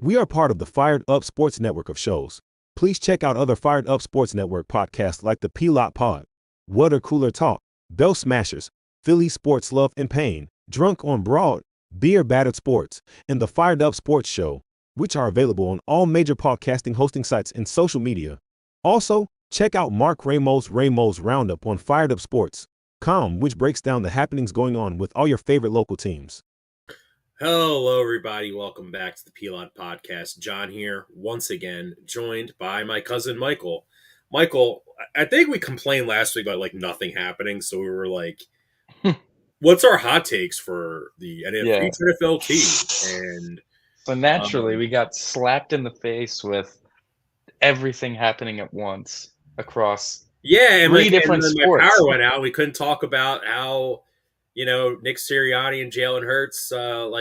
We are part of the Fired Up Sports Network of shows. Please check out other Fired Up Sports Network podcasts like the TheP-LotPod, Water Cooler Talk, Bell Smashers, Philly Sports Love and Pain, Drunk on Broad, Beer Battered Sports, and the Fired Up Sports Show, which are available on all major podcasting hosting sites and social media. Also, check out Mark Ramos' Roundup on firedupsports.com, which breaks down the happenings going on with all your favorite local teams. Hello, everybody. Welcome back to the TheP-LotPodcast. John here, once again, joined by my cousin Michael. Michael, I think we complained last week about nothing happening, so we were like, "What's our hot takes for the future NFL team?" And so naturally, we got slapped in the face with everything happening at once across three different then sports. my power went out. We couldn't talk about how Nick Sirianni and Jalen Hurts, And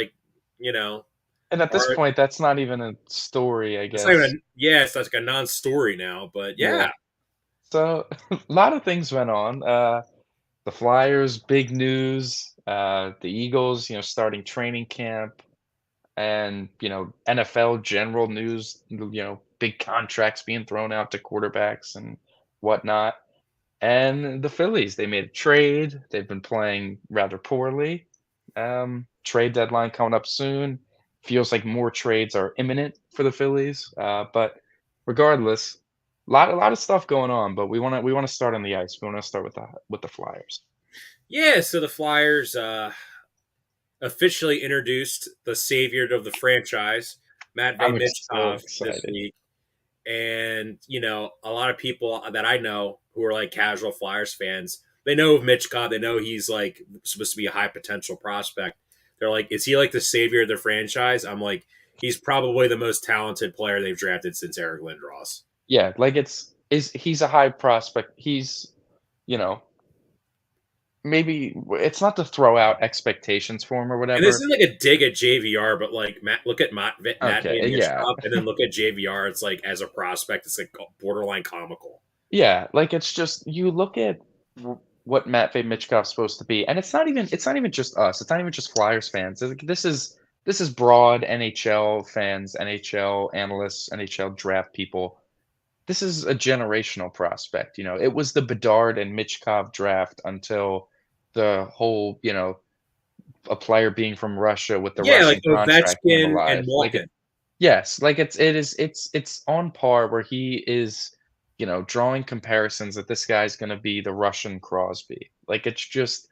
at this point, that's not even a story, I guess. It's like a non-story now, but yeah. So a lot of things went on. The Flyers, big news. The Eagles, starting training camp, and NFL general news. Big contracts being thrown out to quarterbacks and whatnot. And the Phillies, they made a trade. They've been playing rather poorly. Trade deadline coming up soon. Feels like more trades are imminent for the Phillies. But regardless, a lot of stuff going on. But we want to start on the ice. We want to start with the Flyers. Yeah. So the Flyers officially introduced the savior of the franchise, Matvei Michkov, this week. And, a lot of people that I know who are like casual Flyers fans, they know of Michkov. They know he's like supposed to be a high potential prospect. They're like, is he like the savior of the franchise? I'm like, he's probably the most talented player they've drafted since Eric Lindros. Yeah, like he's a high prospect. He's, maybe it's not to throw out expectations for him or whatever. And this isn't like a dig at JVR, but look at Matt Michkov, and then look at JVR. It's like as a prospect, it's like borderline comical. Yeah, like it's just you look at what Matvei Michkov's supposed to be, and it's not even just us. It's not even just Flyers fans. This is broad NHL fans, NHL analysts, NHL draft people. This is a generational prospect. It was the Bedard and Michkov draft until the whole, a player being from Russia with the Russian contract came alive. And Malkin. It's on par where he is, drawing comparisons that this guy's going to be the Russian Crosby. Like it's just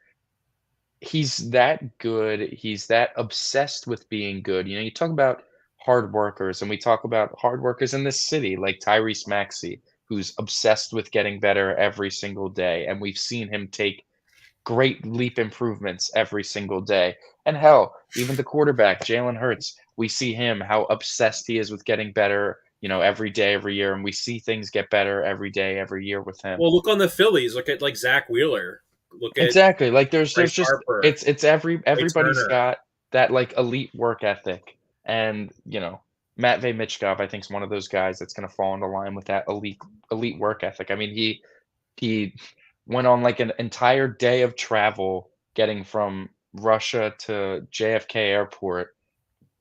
he's that good. He's that obsessed with being good. You talk about hard workers, and we talk about hard workers in this city like Tyrese Maxey, who's obsessed with getting better every single day, and we've seen him take great leap improvements every single day. And hell, even the quarterback, Jalen Hurts, we see him, how obsessed he is with getting better, every day, every year. And we see things get better every day, every year with him. Well, look on the Phillies. Look at Zach Wheeler. Look at exactly. Like there's just Harper, it's everybody's got that like elite work ethic. And, Matvei Michkov, I think, is one of those guys that's going to fall into line with that elite work ethic. I mean, he went on like an entire day of travel getting from Russia to JFK airport,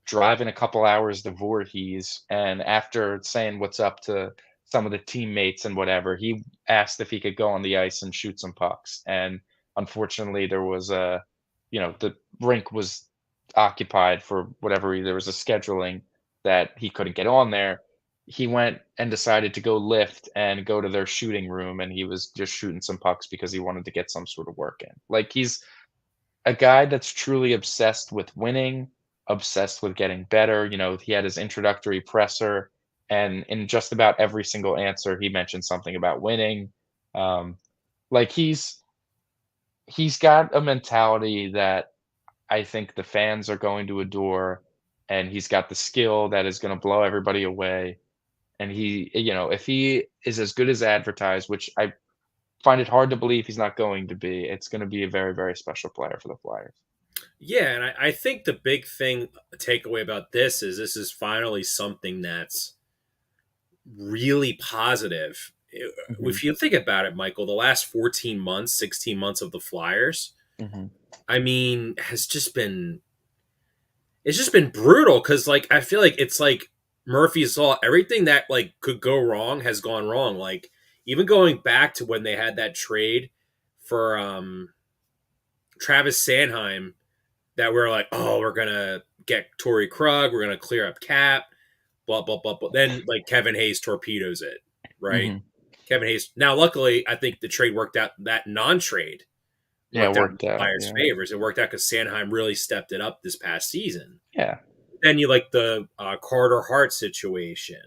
driving a couple hours to Voorhees, and after saying what's up to some of the teammates and whatever, he asked if he could go on the ice and shoot some pucks. And unfortunately, there was the rink was occupied for whatever. There was a scheduling that he couldn't get on there. He went and decided to go lift and go to their shooting room, and he was just shooting some pucks because he wanted to get some sort of work in. Like he's a guy that's truly obsessed with winning, obsessed with getting better. He had his introductory presser, and in just about every single answer, he mentioned something about winning. Like he's got a mentality that I think the fans are going to adore, and he's got the skill that is going to blow everybody away. And he, if he is as good as advertised, which I find it hard to believe he's not going to be, it's going to be a very, very special player for the Flyers. Yeah, and I think the big takeaway about this is finally something that's really positive. Mm-hmm. If you think about it, Michael, the last 14 months, 16 months of the Flyers, mm-hmm. I mean, it's just been brutal because I feel like it's like Murphy's Law, everything that like could go wrong has gone wrong. Like even going back to when they had that trade for Travis Sanheim, that we're like, oh, we're gonna get Torrey Krug, we're gonna clear up cap, blah blah blah. But then like Kevin Hayes torpedoes it, right? Mm-hmm. Kevin Hayes. Now, luckily, I think the trade worked out. That non-trade worked out in Flyers' favors. It worked out because Sanheim really stepped it up this past season. Yeah. Then you like the Carter Hart situation,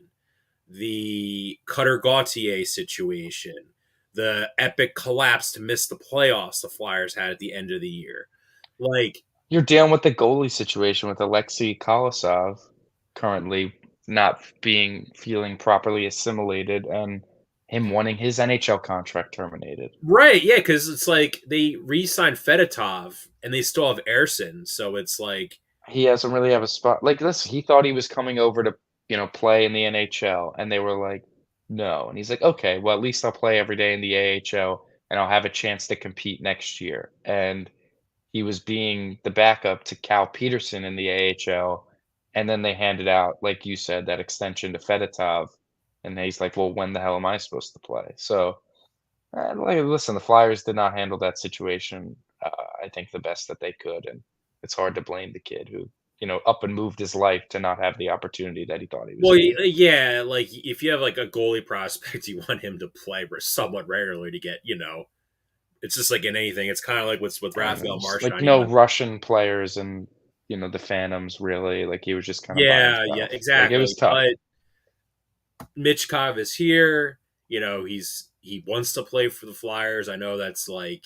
the Cutter Gauthier situation, the epic collapse to miss the playoffs the Flyers had at the end of the year. Like you're dealing with the goalie situation with Alexei Kolosov currently not feeling properly assimilated and him wanting his NHL contract terminated. Right, yeah, because it's like they re-signed Fedotov and they still have Ersson, so it's like he doesn't really have a spot. Like, listen, he thought he was coming over to, play in the NHL, and they were like, "No." And he's like, "Okay, well, at least I'll play every day in the AHL, and I'll have a chance to compete next year." And he was being the backup to Cal Peterson in the AHL, and then they handed out, like you said, that extension to Fedotov, and he's like, "Well, when the hell am I supposed to play?" So, listen, the Flyers did not handle that situation, I think, the best that they could, and it's hard to blame the kid who, up and moved his life to not have the opportunity that he thought he was well, getting. yeah, like if you have like a goalie prospect, you want him to play somewhat regularly to get, it's just like in anything. It's kind of like with Raphael Marchand. Like no Russian players and the Phantoms really. Like he was just kind of by himself. Yeah, exactly. Like, it was tough. But Michkov is here. He wants to play for the Flyers. I know that's like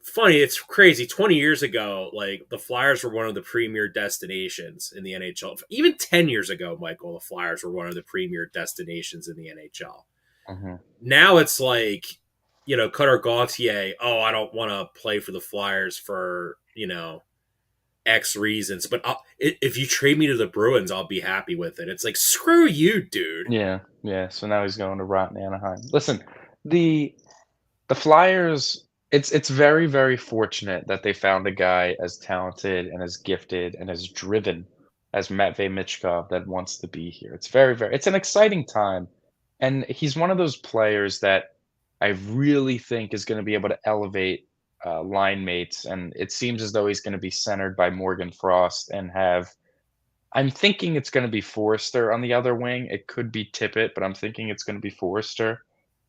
funny. It's crazy. 20 years ago, like the Flyers were one of the premier destinations in the NHL. Even 10 years ago, Michael, the Flyers were one of the premier destinations in the NHL. Mm-hmm. Now it's like, Cutter Gauthier, oh, I don't want to play for the Flyers for, X reasons, but if you trade me to the Bruins, I'll be happy with it. It's like, screw you, dude. Yeah. So now he's going to rot in Anaheim. Listen, the Flyers, it's very, very fortunate that they found a guy as talented and as gifted and as driven as Matvei Michkov that wants to be here. It's very, very it's an exciting time. And he's one of those players that I really think is going to be able to elevate line mates. And it seems as though he's going to be centered by Morgan Frost and I'm thinking it's going to be Forrester on the other wing. It could be Tippett, but I'm thinking it's going to be Forrester.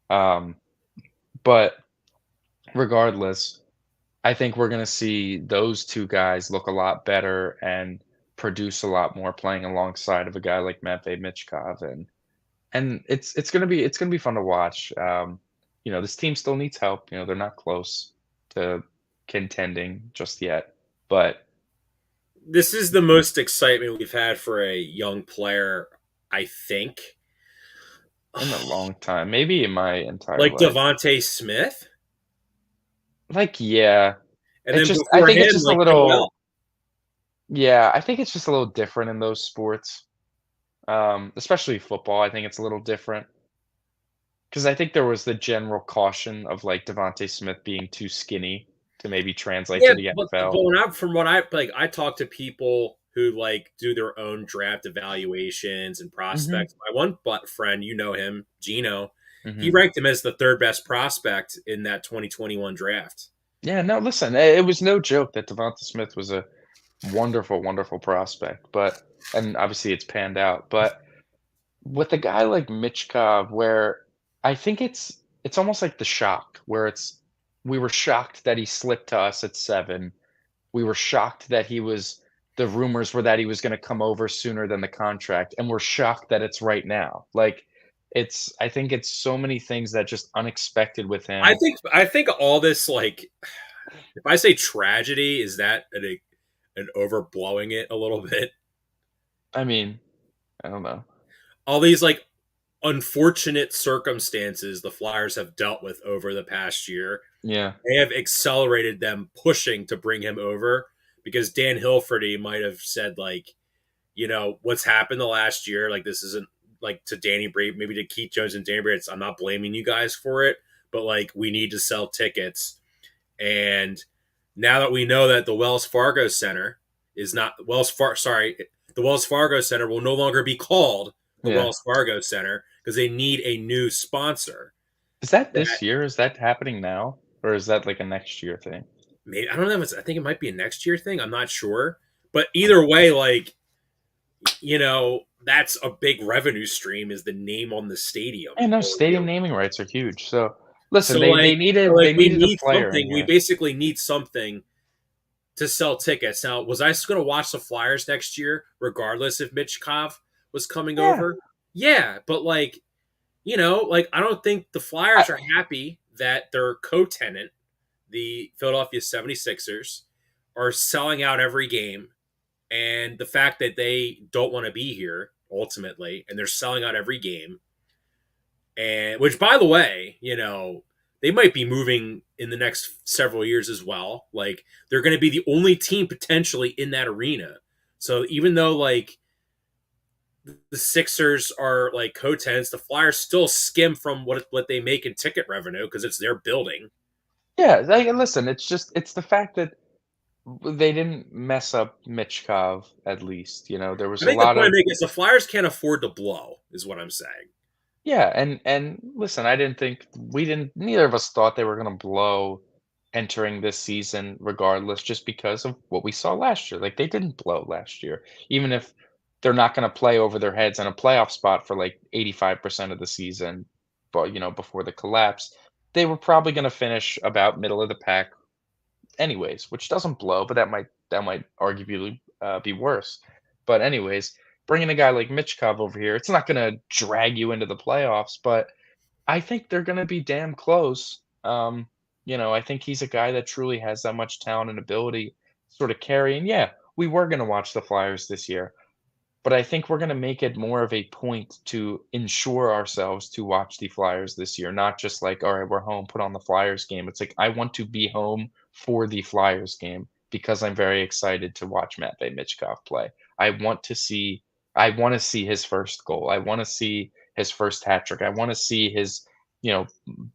But regardless, I think we're going to see those two guys look a lot better and produce a lot more playing alongside of a guy like Matvei Michkov, and it's going to be fun to watch. This team still needs help. They're not close to contending just yet, but this is the most excitement we've had for a young player, I think, in a long time, maybe in my entire like life. Devontae Smith. Like, yeah, and then I think it's just like a little. Yeah, I think it's just a little different in those sports, especially football. I think it's a little different because I think there was the general caution of like Devontae Smith being too skinny to maybe translate to the NFL. But I talk to people who like do their own draft evaluations and prospects. Mm-hmm. My one friend, him, Gino, he ranked him as the third best prospect in that 2021 draft. Yeah, no, listen, it was no joke that Devontae Smith was a wonderful, wonderful prospect, and obviously it's panned out. But with a guy like Michkov, where I think it's almost like the shock, where we were shocked that he slipped to us at 7. We were shocked that the rumors were that he was going to come over sooner than the contract, and we're shocked that it's right now. Like, I think it's so many things that just unexpected with him. I think all this, like, if I say tragedy, is that an overblowing it a little bit? I mean, I don't know. All these like unfortunate circumstances the Flyers have dealt with over the past year. Yeah. They have accelerated them pushing to bring him over because Dan Hilferty might have said, like, what's happened the last year, like, this isn't like to Danny Brave, maybe to Keith Jones and Danny Brave. I'm not blaming you guys for it, but like, we need to sell tickets. And now that we know that the Wells Fargo Center is not the Wells Fargo Center will no longer be called the Wells Fargo Center because they need a new sponsor. Is that this year? Is that happening now? Or is that like a next year thing? Maybe, I don't know. I think it might be a next year thing. I'm not sure. But either way, like, that's a big revenue stream is the name on the stadium. And those stadium naming rights are huge. So listen, So they needed a player something. We basically need something to sell tickets. Now, was I going to watch the Flyers next year, regardless if Michkov was coming over? Yeah, but like, I don't think the Flyers are happy that their co-tenant, the Philadelphia 76ers, are selling out every game. And the fact that they don't want to be here ultimately, and they're selling out every game. And which, by the way, they might be moving in the next several years as well. Like, they're going to be the only team potentially in that arena. So even though like the Sixers are like co-tenants, the Flyers still skim from what they make in ticket revenue because it's their building. Yeah, like, listen, it's the fact that they didn't mess up Michkov, at least. There was I think a lot the point of I'm making is the Flyers can't afford to blow, is what I'm saying. Yeah, and listen, neither of us thought they were gonna blow entering this season regardless, just because of what we saw last year. Like, they didn't blow last year, even if they're not gonna play over their heads in a playoff spot for, like, 85% of the season, but, before the collapse, they were probably gonna finish about middle of the pack anyways, which doesn't blow, but that might arguably, be worse. But anyways, bringing a guy like Michkov over here, it's not gonna drag you into the playoffs, but I think they're gonna be damn close. I think he's a guy that truly has that much talent and ability to sort of carry. And yeah, we were gonna watch the Flyers this year. But I think we're gonna make it more of a point to ensure ourselves to watch the Flyers this year, not just like, "All right, we're home, put on the Flyers game." It's like, I want to be home for the Flyers game because I'm very excited to watch Matvei Michkov play. I wanna see his first goal. I wanna see his first hat trick. I wanna see his,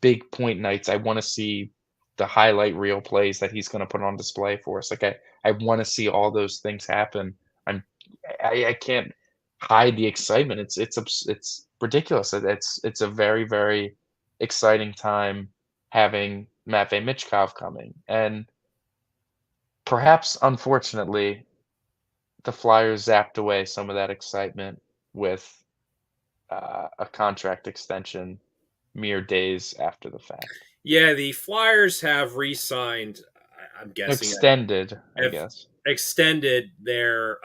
big point nights. I wanna see the highlight reel plays that he's gonna put on display for us. Like, I wanna see all those things happen. I'm I can't hide the excitement. It's ridiculous. It's a very, very exciting time having Matvei Michkov coming, and perhaps, unfortunately, the Flyers zapped away some of that excitement with a contract extension mere days after the fact. Yeah, the Flyers have re-signed. I'm guessing extended. I guess extended their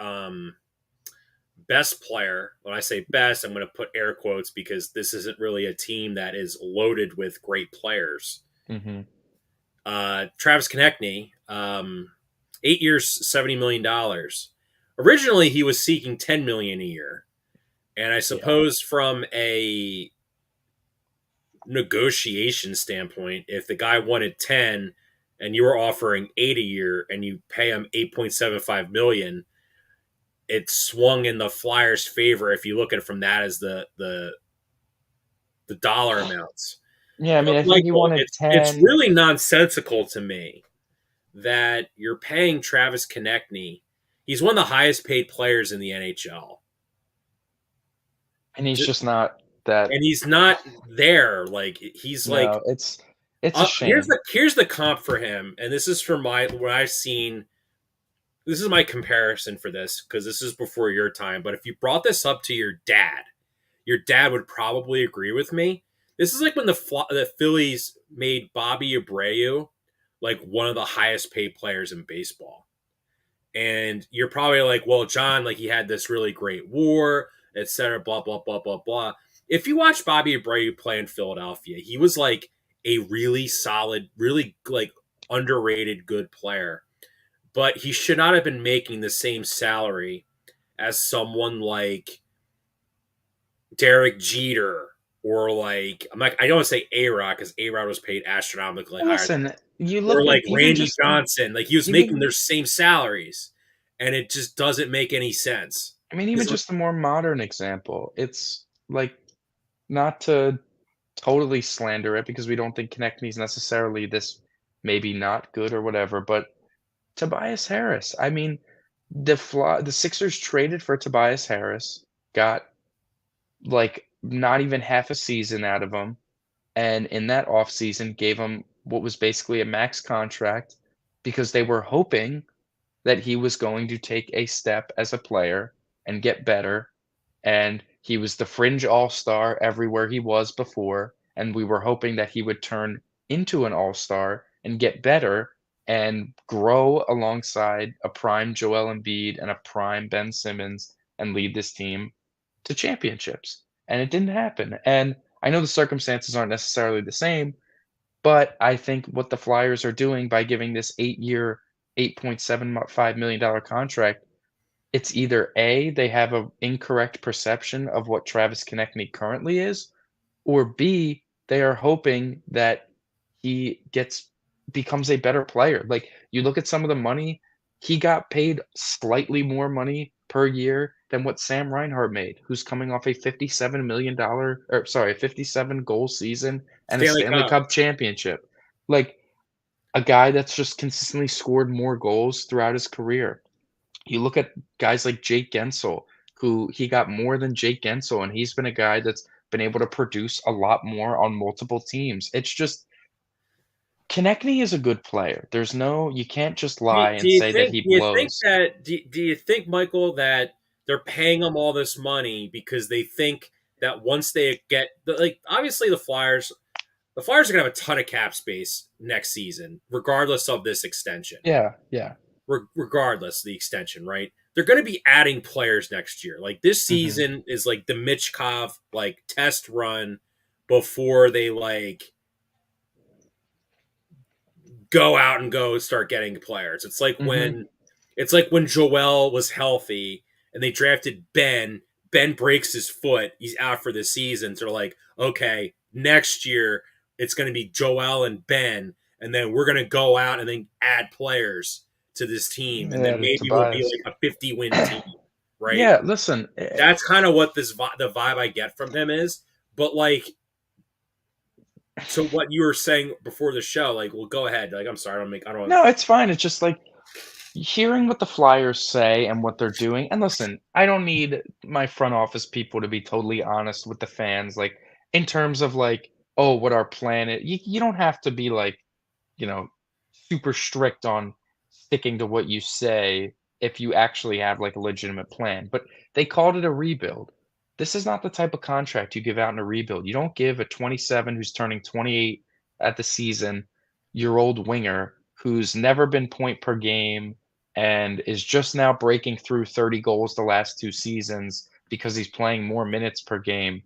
best player. When I say best, I'm going to put air quotes because this isn't really a team that is loaded with great players. Mm-hmm. Travis Konechny, 8 years, $70 million. Originally, he was seeking $10 million a year, and I suppose from a negotiation standpoint, if the guy wanted 10 and you were offering 8 a year and you pay him 8.75 million, it swung in the Flyers' favor if you look at it from that as the dollar amounts. Yeah, I mean, I think you wanted 10. It's really nonsensical to me that you're paying Travis Konechny. He's one of the highest paid players in the NHL. And he's just not that. And he's not there. Like, he's like, it's a shame. Here's the comp for him, and this is from what I've seen. This is my comparison for this because this is before your time. But if you brought this up to your dad would probably agree with me. This is like when the Phillies made Bobby Abreu like one of the highest paid players in baseball. And you're probably like, well, John, like, he had this really great WAR, et cetera, blah, blah, blah, blah, blah. If you watch Bobby Abreu play in Philadelphia, he was like a really solid, really like underrated good player. But he should not have been making the same salary as someone like Derek Jeter or like, I don't want to say A-Rod because A-Rod was paid astronomically higher. You look or like Randy Johnson, like he was making their same salaries, and it just doesn't make any sense. I mean, even just a more modern example, it's like, not to totally slander it because we don't think Konechny is necessarily this maybe not good or whatever, but Tobias Harris, I mean, The Sixers traded for Tobias Harris, got, like, not even half a season out of him, and in that offseason gave him what was basically a max contract because they were hoping that he was going to take a step as a player and get better, and he was the fringe all-star everywhere he was before, and we were hoping that he would turn into an all-star and get better and grow alongside a prime Joel Embiid and a prime Ben Simmons and lead this team to championships, and it didn't happen, and I know the circumstances aren't necessarily the same, but I think what the Flyers are doing by giving this 8-year, $8.75 million contract, it's either A, they have an incorrect perception of what Travis Konechny currently is, or B, they are hoping that he becomes a better player. Like, you look at some of the money, he got paid slightly more money per year than what Sam Reinhart made, who's coming off a $57 million, or sorry, a 57 goal season and a Stanley Cup championship. Like, a guy that's just consistently scored more goals throughout his career. You look at guys like Jake Gensel, who he got more than Jake Gensel, and he's been a guy that's been able to produce a lot more on multiple teams. It's just Konechny is a good player. There's no you can't just lie and say that he blows. Do you think, Michael, that they're paying him all this money because they think that once they get like obviously the Flyers are going to have a ton of cap space next season, regardless of this extension. Yeah. Regardless of the extension, right? They're going to be adding players next year. Like this season is like the Michkov like test run before they like go out and go start getting players. It's like when Joel was healthy and they drafted Ben. Ben breaks his foot. He's out for the season. So they're like, okay, next year it's going to be Joel and Ben, and then we're going to go out and then add players to this team, and then maybe we'll be like a 50-win team, right? Yeah, listen, that's kind of what the vibe I get from him is. But like, so what you were saying before the show, like, well, go ahead. Like, I'm sorry, I don't. No, it's fine. It's just like hearing what the Flyers say and what they're doing. And listen, I don't need my front office people to be totally honest with the fans, like in terms of like, oh, what our plan is. You don't have to be like, you know, super strict on sticking to what you say if you actually have like a legitimate plan. But they called it a rebuild. This is not the type of contract you give out in a rebuild. You don't give a 27 who's turning 28 at the season year old winger who's never been point per game and is just now breaking through 30 goals the last 2 seasons because he's playing more minutes per game.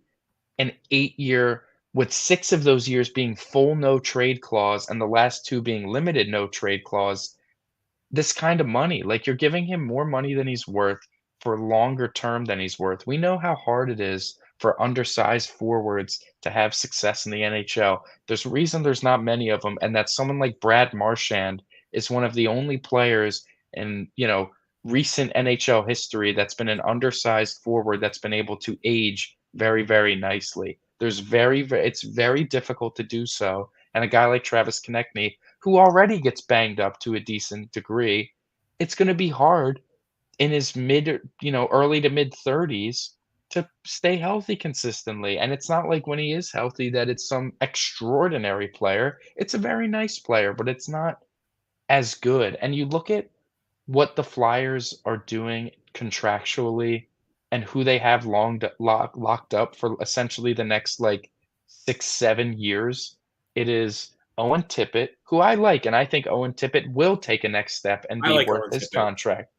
An 8-year with 6 of those years being full no trade clause and the last 2 being limited no trade clause, this kind of money, like you're giving him more money than he's worth for longer term than he's worth. We know how hard it is for undersized forwards to have success in the NHL. There's a reason there's not many of them, and that someone like Brad Marchand is one of the only players in, recent NHL history that's been an undersized forward that's been able to age very, very nicely. It's very difficult to do so. And a guy like Travis Konechny, who already gets banged up to a decent degree, it's going to be hard in his early to mid 30s to stay healthy consistently. And it's not like when he is healthy that it's some extraordinary player. It's a very nice player, but it's not as good. And you look at what the Flyers are doing contractually and who they have locked up for essentially the next like 6-7 years. It is Owen Tippett, who I like, and I think Owen Tippett will take a next step and be worth his contract.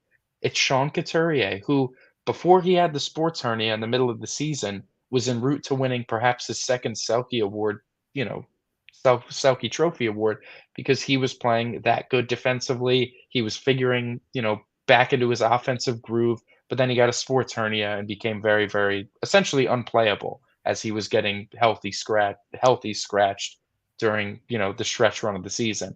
It's Sean Couturier, who before he had the sports hernia in the middle of the season was en route to winning perhaps his second Selke award, Selke Trophy award, because he was playing that good defensively. He was figuring, back into his offensive groove, but then he got a sports hernia and became very, very essentially unplayable as he was getting healthy scratched during, the stretch run of the season.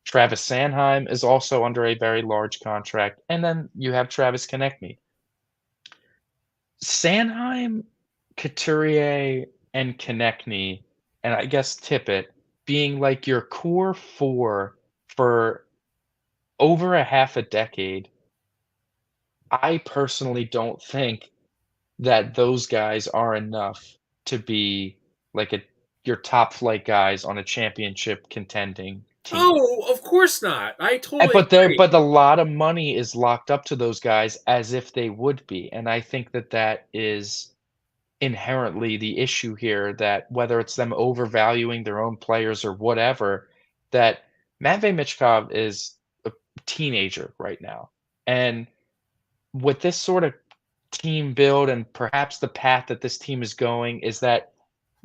Travis Sanheim is also under a very large contract, and then you have Travis Konechny. Sanheim, Couturier, and Konechny, and I guess Tippett being like your core four for over a half a decade I personally don't think that those guys are enough to be like your top flight guys on a championship contending team. Oh, of course not. I And totally agree. but a lot of money is locked up to those guys as if they would be, and I think that that is inherently the issue here, that whether it's them overvaluing their own players or whatever, that Matvei Michkov is a teenager right now. And with this sort of team build and perhaps the path that this team is going is that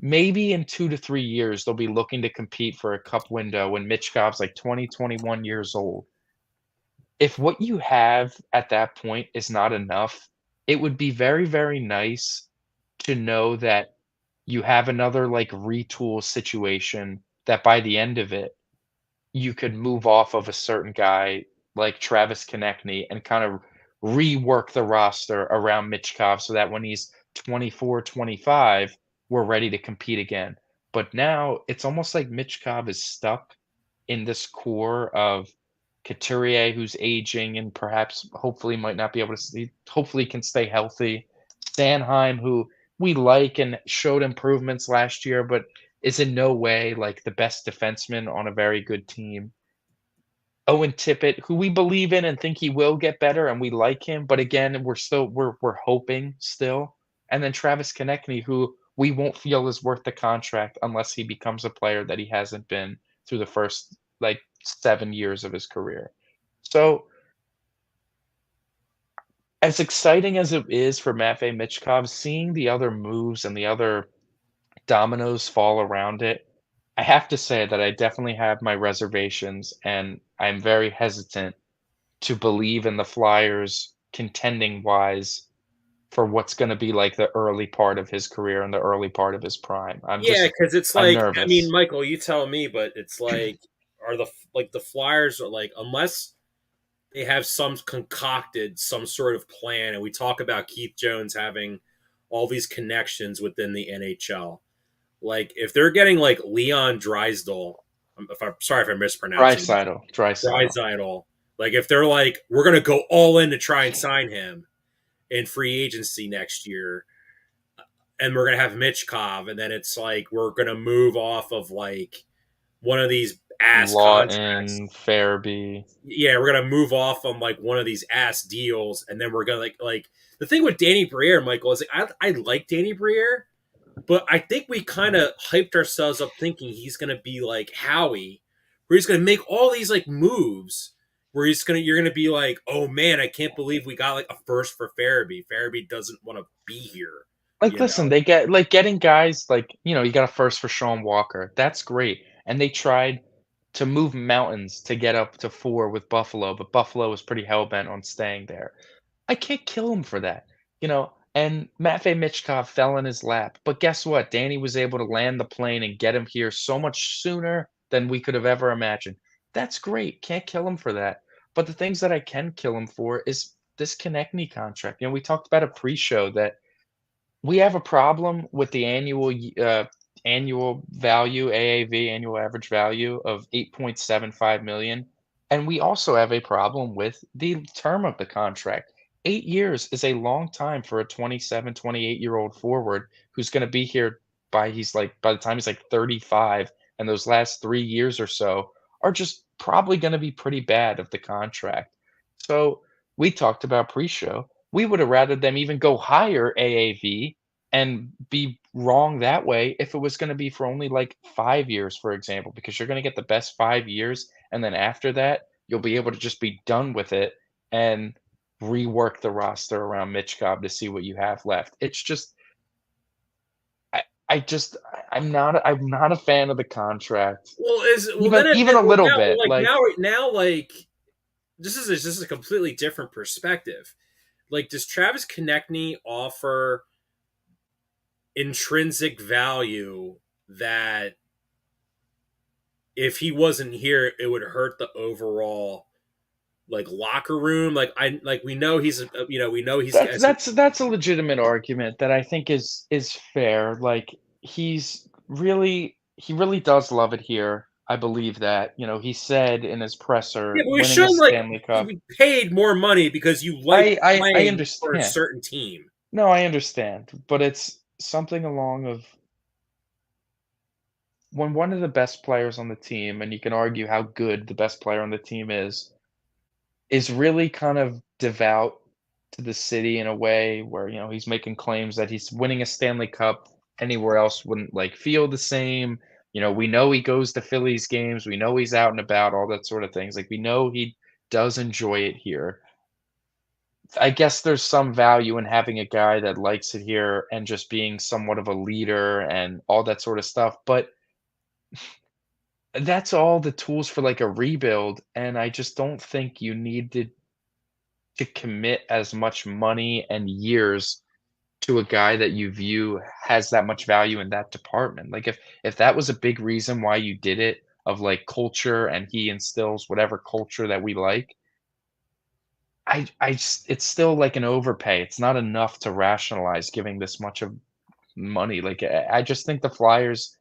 maybe in 2 to 3 years, they'll be looking to compete for a cup window when Michkov's like 20, 21 years old. If what you have at that point is not enough, it would be very, very nice to know that you have another, like, retool situation that by the end of it, you could move off of a certain guy like Travis Konechny and kind of rework the roster around Michkov so that when he's 24, 25, we're ready to compete again. But now it's almost like Michkov is stuck in this core of Couturier, who's aging and perhaps hopefully might not be able to see, hopefully can stay healthy. Sanheim, who we like and showed improvements last year, but is in no way like the best defenseman on a very good team. Owen Tippett, who we believe in and think he will get better, and we like him, but again, we're hoping still. And then Travis Konechny, who we won't feel is worth the contract unless he becomes a player that he hasn't been through the first like 7 years of his career. So as exciting as it is for Matvei Michkov, seeing the other moves and the other dominoes fall around it, I have to say that I definitely have my reservations, and I'm very hesitant to believe in the Flyers contending wise for what's going to be like the early part of his career and the early part of his prime. Yeah, because it's I'm like, I mean, nervous. Michael, you tell me, but it's like, are the Flyers are like, unless they have some concocted some sort of plan, and we talk about Keith Jones having all these connections within the NHL. Like, if they're getting like Leon Drysdale, if I'm sorry if I'm mispronouncing Drysdale, like if they're like, we're gonna go all in to try and sign him in free agency next year, and we're gonna have Michkov, and then it's like we're gonna move off of like one of these ass contracts. Lawton, Farabee. Yeah, we're gonna move off on like one of these ass deals, and then we're gonna like the thing with Danny Briere, Michael, is like I like Danny Briere, but I think we kind of hyped ourselves up thinking he's gonna be like Howie, where he's gonna make all these like moves where you're gonna be like, oh man, I can't believe we got like a first for Farabee. Farabee doesn't want to be here. Like, listen, they get like getting guys like, you got a first for Sean Walker. That's great. And they tried to move mountains to get up to 4 with Buffalo, but Buffalo was pretty hell bent on staying there. I can't kill him for that. And Matvei Michkov fell in his lap. But guess what? Danny was able to land the plane and get him here so much sooner than we could have ever imagined. That's great. Can't kill him for that. But the things that I can kill him for is this Konechny contract. We talked about a pre-show that we have a problem with the annual value, AAV, annual average value of 8.75 million, and we also have a problem with the term of the contract. 8 years is a long time for a 27, 28-year-old forward who's gonna be here by the time he's like 35, and those last 3 years or so are just probably gonna be pretty bad of the contract. So, we talked about pre-show. We would have rather them even go higher AAV and be wrong that way if it was going to be for only like 5 years, for example, because you're going to get the best 5 years. And then after that, you'll be able to just be done with it and rework the roster around Michkov to see what you have left. It's just, I'm not a fan of the contract. Well, Even a little bit. Now, like this is a completely different perspective. Like, does Travis Konechny offer intrinsic value that if he wasn't here, it would hurt the overall like locker room? We know he's that's a legitimate argument that I think is fair. Like he really does love it here. I believe that. He said in his presser, but we winning a should like Stanley Cup. be paid more money because you like I playing for a understand. certain team. No, I understand, but it's something along of when one of the best players on the team, and you can argue how good the best player on the team is really kind of devout to the city in a way where, he's making claims that he's winning a Stanley Cup anywhere else wouldn't, like, feel the same. We know he goes to Phillies games, we know he's out and about, all that sort of things, like, we know he does enjoy it here. I guess there's some value in having a guy that likes it here and just being somewhat of a leader and all that sort of stuff, but that's all the tools for, like, a rebuild, and I just don't think you need to commit as much money and years to a guy that you view has that much value in that department. Like, if that was a big reason why you did it, of, like, culture, and he instills whatever culture that we like, I just it's still like an overpay. It's not enough to rationalize giving this much of money. Like, I just think the Flyers,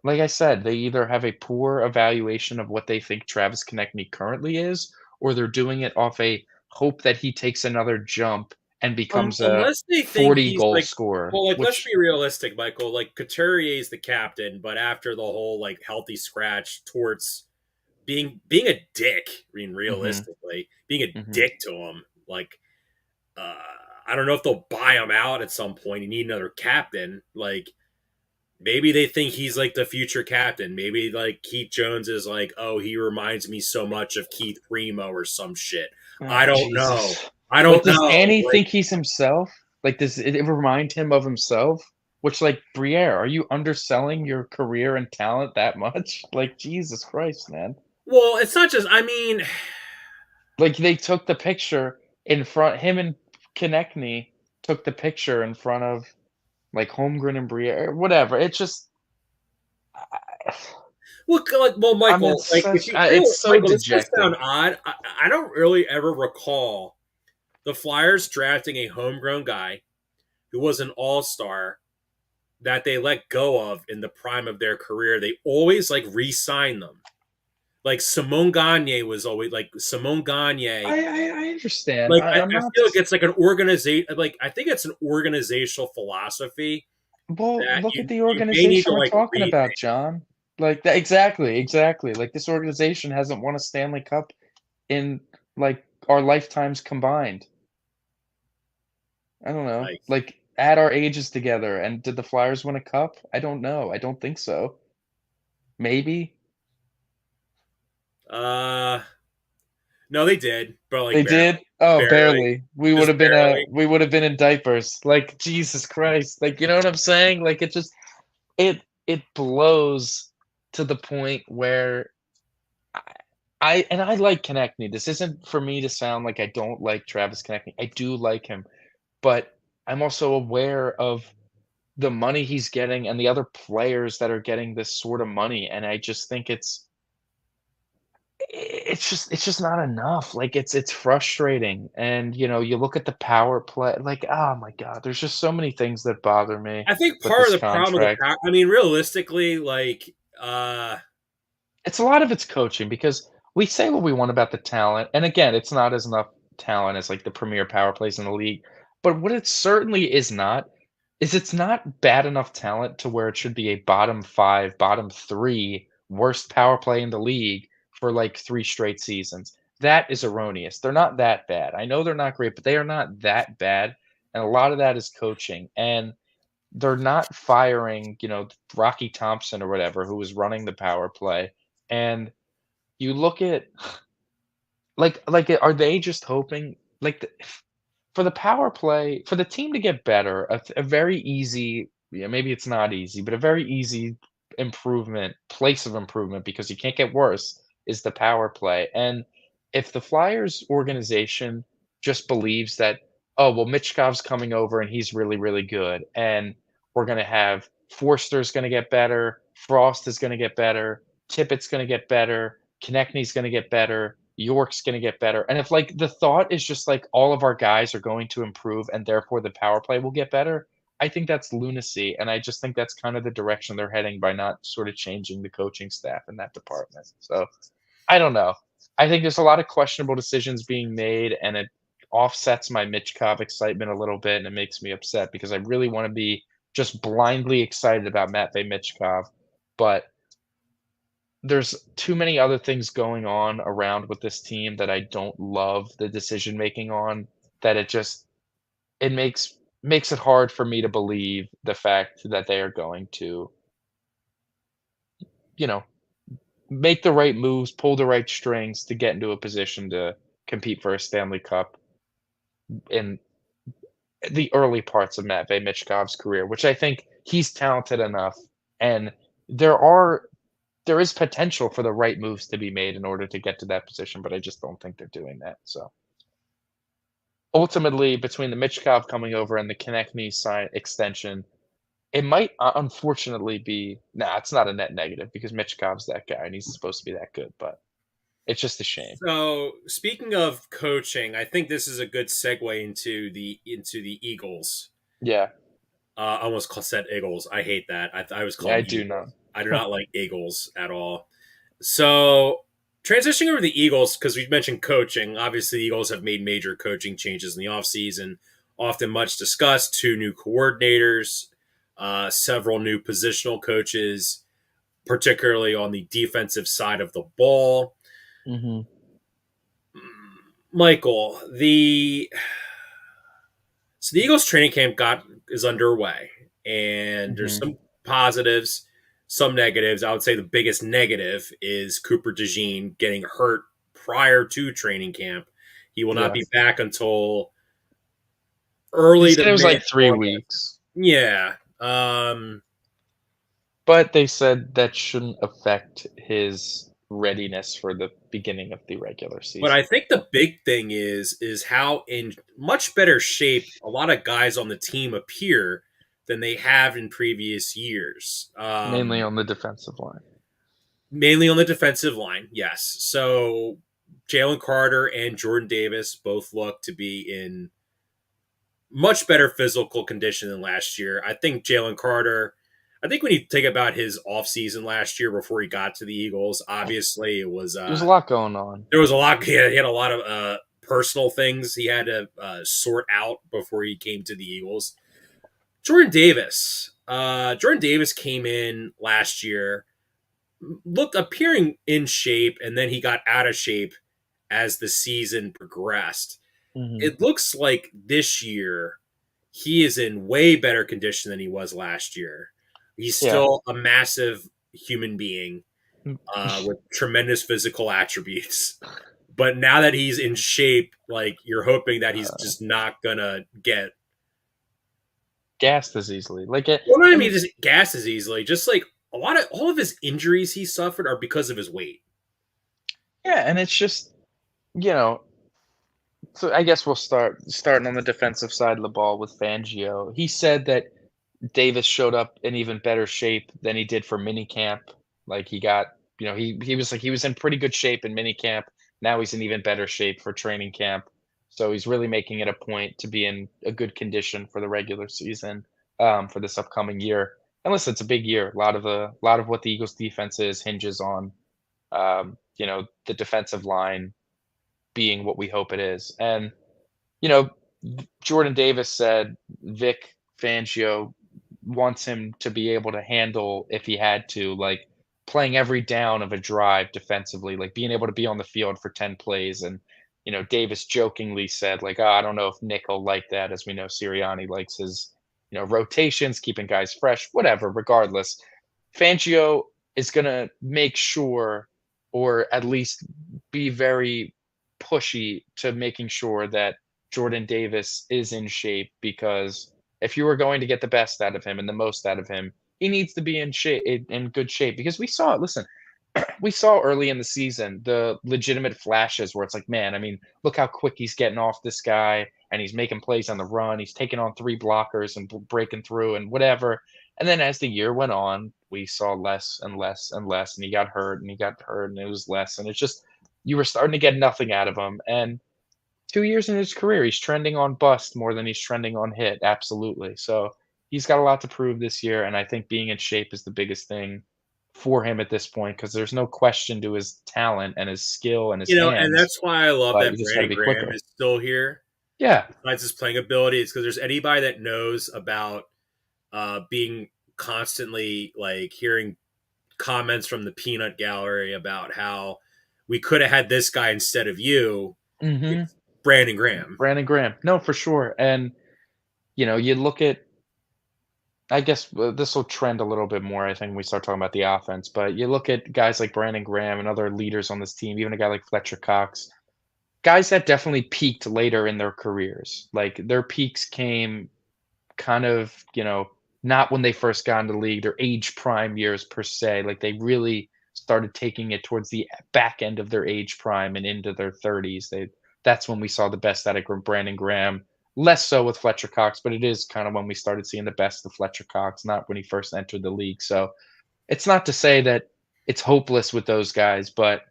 like I said, they either have a poor evaluation of what they think Travis Konechny currently is, or they're doing it off a hope that he takes another jump and becomes a Unless they think 40 he's goal like, scorer, well, like let's which be realistic, Michael. Like Couturier's the captain, but after the whole like healthy scratch towards being a dick, I mean, Mhm, realistically, being a mhm. dick to him, like uh, I don't know if they'll buy him out at some point. You need another captain, like. Maybe they think he's like the future captain. Maybe like Keith Jones is like, oh, he reminds me so much of Keith Primo or some shit. I Oh, don't know. Jesus. I But don't does know. Danny Like, think he's himself? Like, does it remind him of himself? Which, like, Briere, are you underselling your career and talent that much? Like, Jesus Christ, man. well, it's not just. I mean, Like, they took the picture in front him and Konechny took the picture in front of, like, Holmgren and Briere, whatever. It's just I well, I'm in Michael, like if such you real it's so Michael, this might dejected. sound odd. I don't really ever recall the Flyers drafting a homegrown guy who was an all-star that they let go of in the prime of their career. They always like re-sign them. Like Simone Gagne was always like Simone Gagne. I understand. Like I'm I not feel like it's like an organization. Like I think it's an organizational philosophy Well, that look at the you may need organization to we're like talking rethink. about, John. Like that exactly, exactly. Like this organization hasn't won a Stanley Cup in like our lifetimes combined. I don't know. Like Like add our ages together and did the Flyers win a cup? I don't know. I don't think so. Maybe uh no, they did, but like they barely, did. Oh, barely, barely. We would just have been barely. we would have been in diapers. Like Jesus Christ. Like you know what I'm saying? Like it just it blows to the point where I like Konechny. This isn't for me to sound like I don't like Travis Konechny. I do like him, but I'm also aware of the money he's getting and the other players that are getting this sort of money, and I just think it's just not enough. Like it's frustrating, and you look at the power play, like oh my god, there's just so many things that bother me I think with part of this the problem with the contract. power. I mean, realistically, like It's a lot of it's coaching because we say what we want about the talent, and again, it's not as enough talent as, like, the premier power plays in the league, but what it certainly is not, is it's not bad enough talent to where it should be a bottom 5, bottom 3 worst power play in the league for, like, 3 straight seasons. That is erroneous. They're not that bad. I know they're not great, but they are not that bad, and a lot of that is coaching, and they're not firing, Rocky Thompson or whatever, who was running the power play, and you look at are they just hoping like, for the power play for the team to get better, a very easy yeah, maybe it's not easy, but a very easy place of improvement because you can't get worse is the power play, and if the Flyers organization just believes that, "Oh, well, Mitchkov's coming over and he's really, really good, and we're gonna have Forster's gonna get better, Frost is gonna get better, Tippett's gonna get better, Konechny's gonna get better, York's gonna get better," and if, like, the thought is just, like, all of our guys are going to improve and therefore the power play will get better, I think that's lunacy, and I just think that's kind of the direction they're heading by not sort of changing the coaching staff in that department. So, I don't know. I think there's a lot of questionable decisions being made, and it offsets my Mitchkov excitement a little bit, and it makes me upset because I really wanna be just blindly excited about Matvei Mitchkov, but there's too many other things going on around with this team that I don't love the decision making on, that it makes it hard for me to believe the fact that they are going to, you know, make the right moves, pull the right strings to get into a position to compete for a Stanley Cup in the early parts of Matvei Michkov's career, which I think he's talented enough, and there are there is potential for the right moves to be made in order to get to that position, but I just don't think they're doing that. So ultimately, between the Michkov coming over and the Konechny sign extension, it might unfortunately be it's not a net negative because Michkov's that guy and he's supposed to be that good, but it's just a shame. So speaking of coaching, I think this is a good segue into the Eagles. Yeah. I almost said Eagles. I hate that. I was called. Yeah, I do not. I do not like Eagles at all. So transitioning over to the Eagles, because we mentioned coaching. Obviously, the Eagles have made major coaching changes in the offseason, often much discussed. 2 new coordinators, several new positional coaches, particularly on the defensive side of the ball. Mm-hmm. Michael, the Eagles training camp is underway, and there's some positives, some negatives. I would say the biggest negative is Cooper DeJean getting hurt prior to training camp. He will not be back until early to it was like 3 weeks. Yeah. But they said that shouldn't affect his readiness for the beginning of the regular season. But I think the big thing is how in much better shape a lot of guys on the team appear than they have in previous years. Mainly on the defensive line. Mainly on the defensive line, yes. So Jalen Carter and Jordan Davis both look to be in much better physical condition than last year. I think Jalen Carter, when you think about his offseason last year before he got to the Eagles, obviously it was there's a lot going on. There was a lot. He had a lot of personal things he had to sort out before he came to the Eagles. Jordan Davis came in last year, appearing in shape, and then he got out of shape as the season progressed. Mm-hmm. It looks like this year he is in way better condition than he was last year. He's still a massive human being with tremendous physical attributes. But now that he's in shape, like, you're hoping that he's just not gonna get gassed as easily. Just gassed as easily. Just like all of his injuries he suffered are because of his weight. Yeah, and it's just, so I guess we'll starting on the defensive side of the ball with Fangio. He said that Davis showed up in even better shape than he did for minicamp. Like he got, he was in pretty good shape in minicamp. Now he's in even better shape for training camp. So he's really making it a point to be in a good condition for the regular season for this upcoming year. And listen, it's a big year. A lot of what the Eagles defense hinges on, the defensive line being what we hope it is. And, Jordan Davis said Vic Fangio wants him to be able to handle, if he had to, like playing every down of a drive defensively, like being able to be on the field for 10 plays. And, Davis jokingly said, like, I don't know if Nick will like that. As we know, Sirianni likes his, rotations, keeping guys fresh, whatever. Regardless, Fangio is going to make sure, or at least be very pushy to making sure that Jordan Davis is in shape, because if you were going to get the best out of him and the most out of him, he needs to be in good shape, because we saw early in the season the legitimate flashes where it's like, man, I mean, look how quick he's getting off this guy, and he's making plays on the run. He's taking on 3 blockers and breaking through and whatever. And then as the year went on, we saw less and less and less, and he got hurt and it was less. And it's just, you were starting to get nothing out of him. And 2 years in his career, he's trending on bust more than he's trending on hit. Absolutely. So, he's got a lot to prove this year, and I think being in shape is the biggest thing for him at this point because there's no question to his talent and his skill and his And hands, that's why I love but that you just gotta Brandon be Graham quicker. is still here. Yeah. Besides his playing ability, it's because there's anybody that knows about being constantly like hearing comments from the peanut gallery about how we could have had this guy instead of you. Mhm. It's Brandon Graham. Brandon Graham. No, for sure, and, you look at I guess this will trend a little bit more, I think, when we start talking about the offense. But you look at guys like Brandon Graham and other leaders on this team, even a guy like Fletcher Cox, guys that definitely peaked later in their careers. Like their peaks came kind of, not when they first got into the league, their age prime years per se. Like they really started taking it towards the back end of their age prime and into their 30s. That's when we saw the best out of Brandon Graham. Less so with Fletcher Cox, but it is kind of when we started seeing the best of Fletcher Cox, not when he first entered the league. So it's not to say that it's hopeless with those guys, but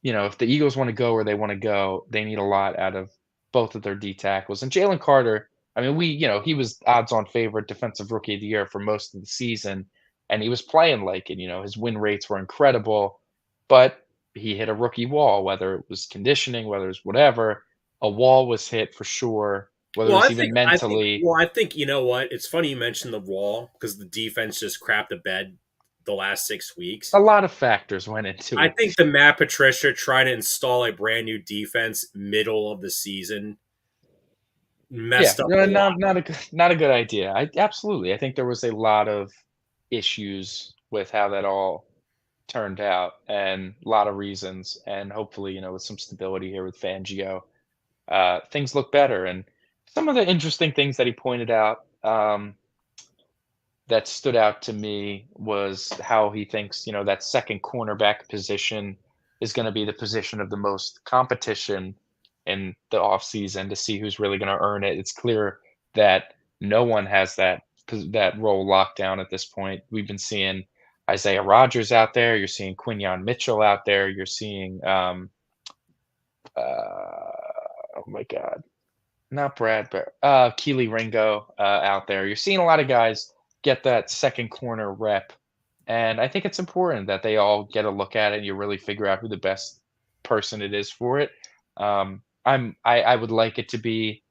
if the Eagles want to go where they want to go, they need a lot out of both of their D tackles. And Jalen Carter, I mean, he was odds-on favorite defensive rookie of the year for most of the season, and he was playing like it. His win rates were incredible, but he hit a rookie wall, whether it was conditioning, whether it was whatever. A wall was hit for sure, whether it Well, was even mentally. I think you know what? It's funny you mentioned the wall because the defense just crapped the bed the last 6 weeks. A lot of factors went into I it. think the Matt Patricia trying to install a brand new defense middle of the season messed up a lot. Not a good idea. Absolutely. I think there was a lot of issues with how that all turned out and a lot of reasons. And hopefully, with some stability here with Fangio, things look better. And some of the interesting things that he pointed out that stood out to me was how he thinks, that second cornerback position is going to be the position of the most competition in the offseason to see who's really going to earn it. It's clear that no one has that role locked down at this point. We've been seeing Isaiah Rodgers out there. You're seeing Quinyon Mitchell out there. You're seeing, oh my God, not Brad, but Keely Ringo out there. You're seeing a lot of guys get that second corner rep, and I think it's important that they all get a look at it and you really figure out who the best person it is for it. I would like it to be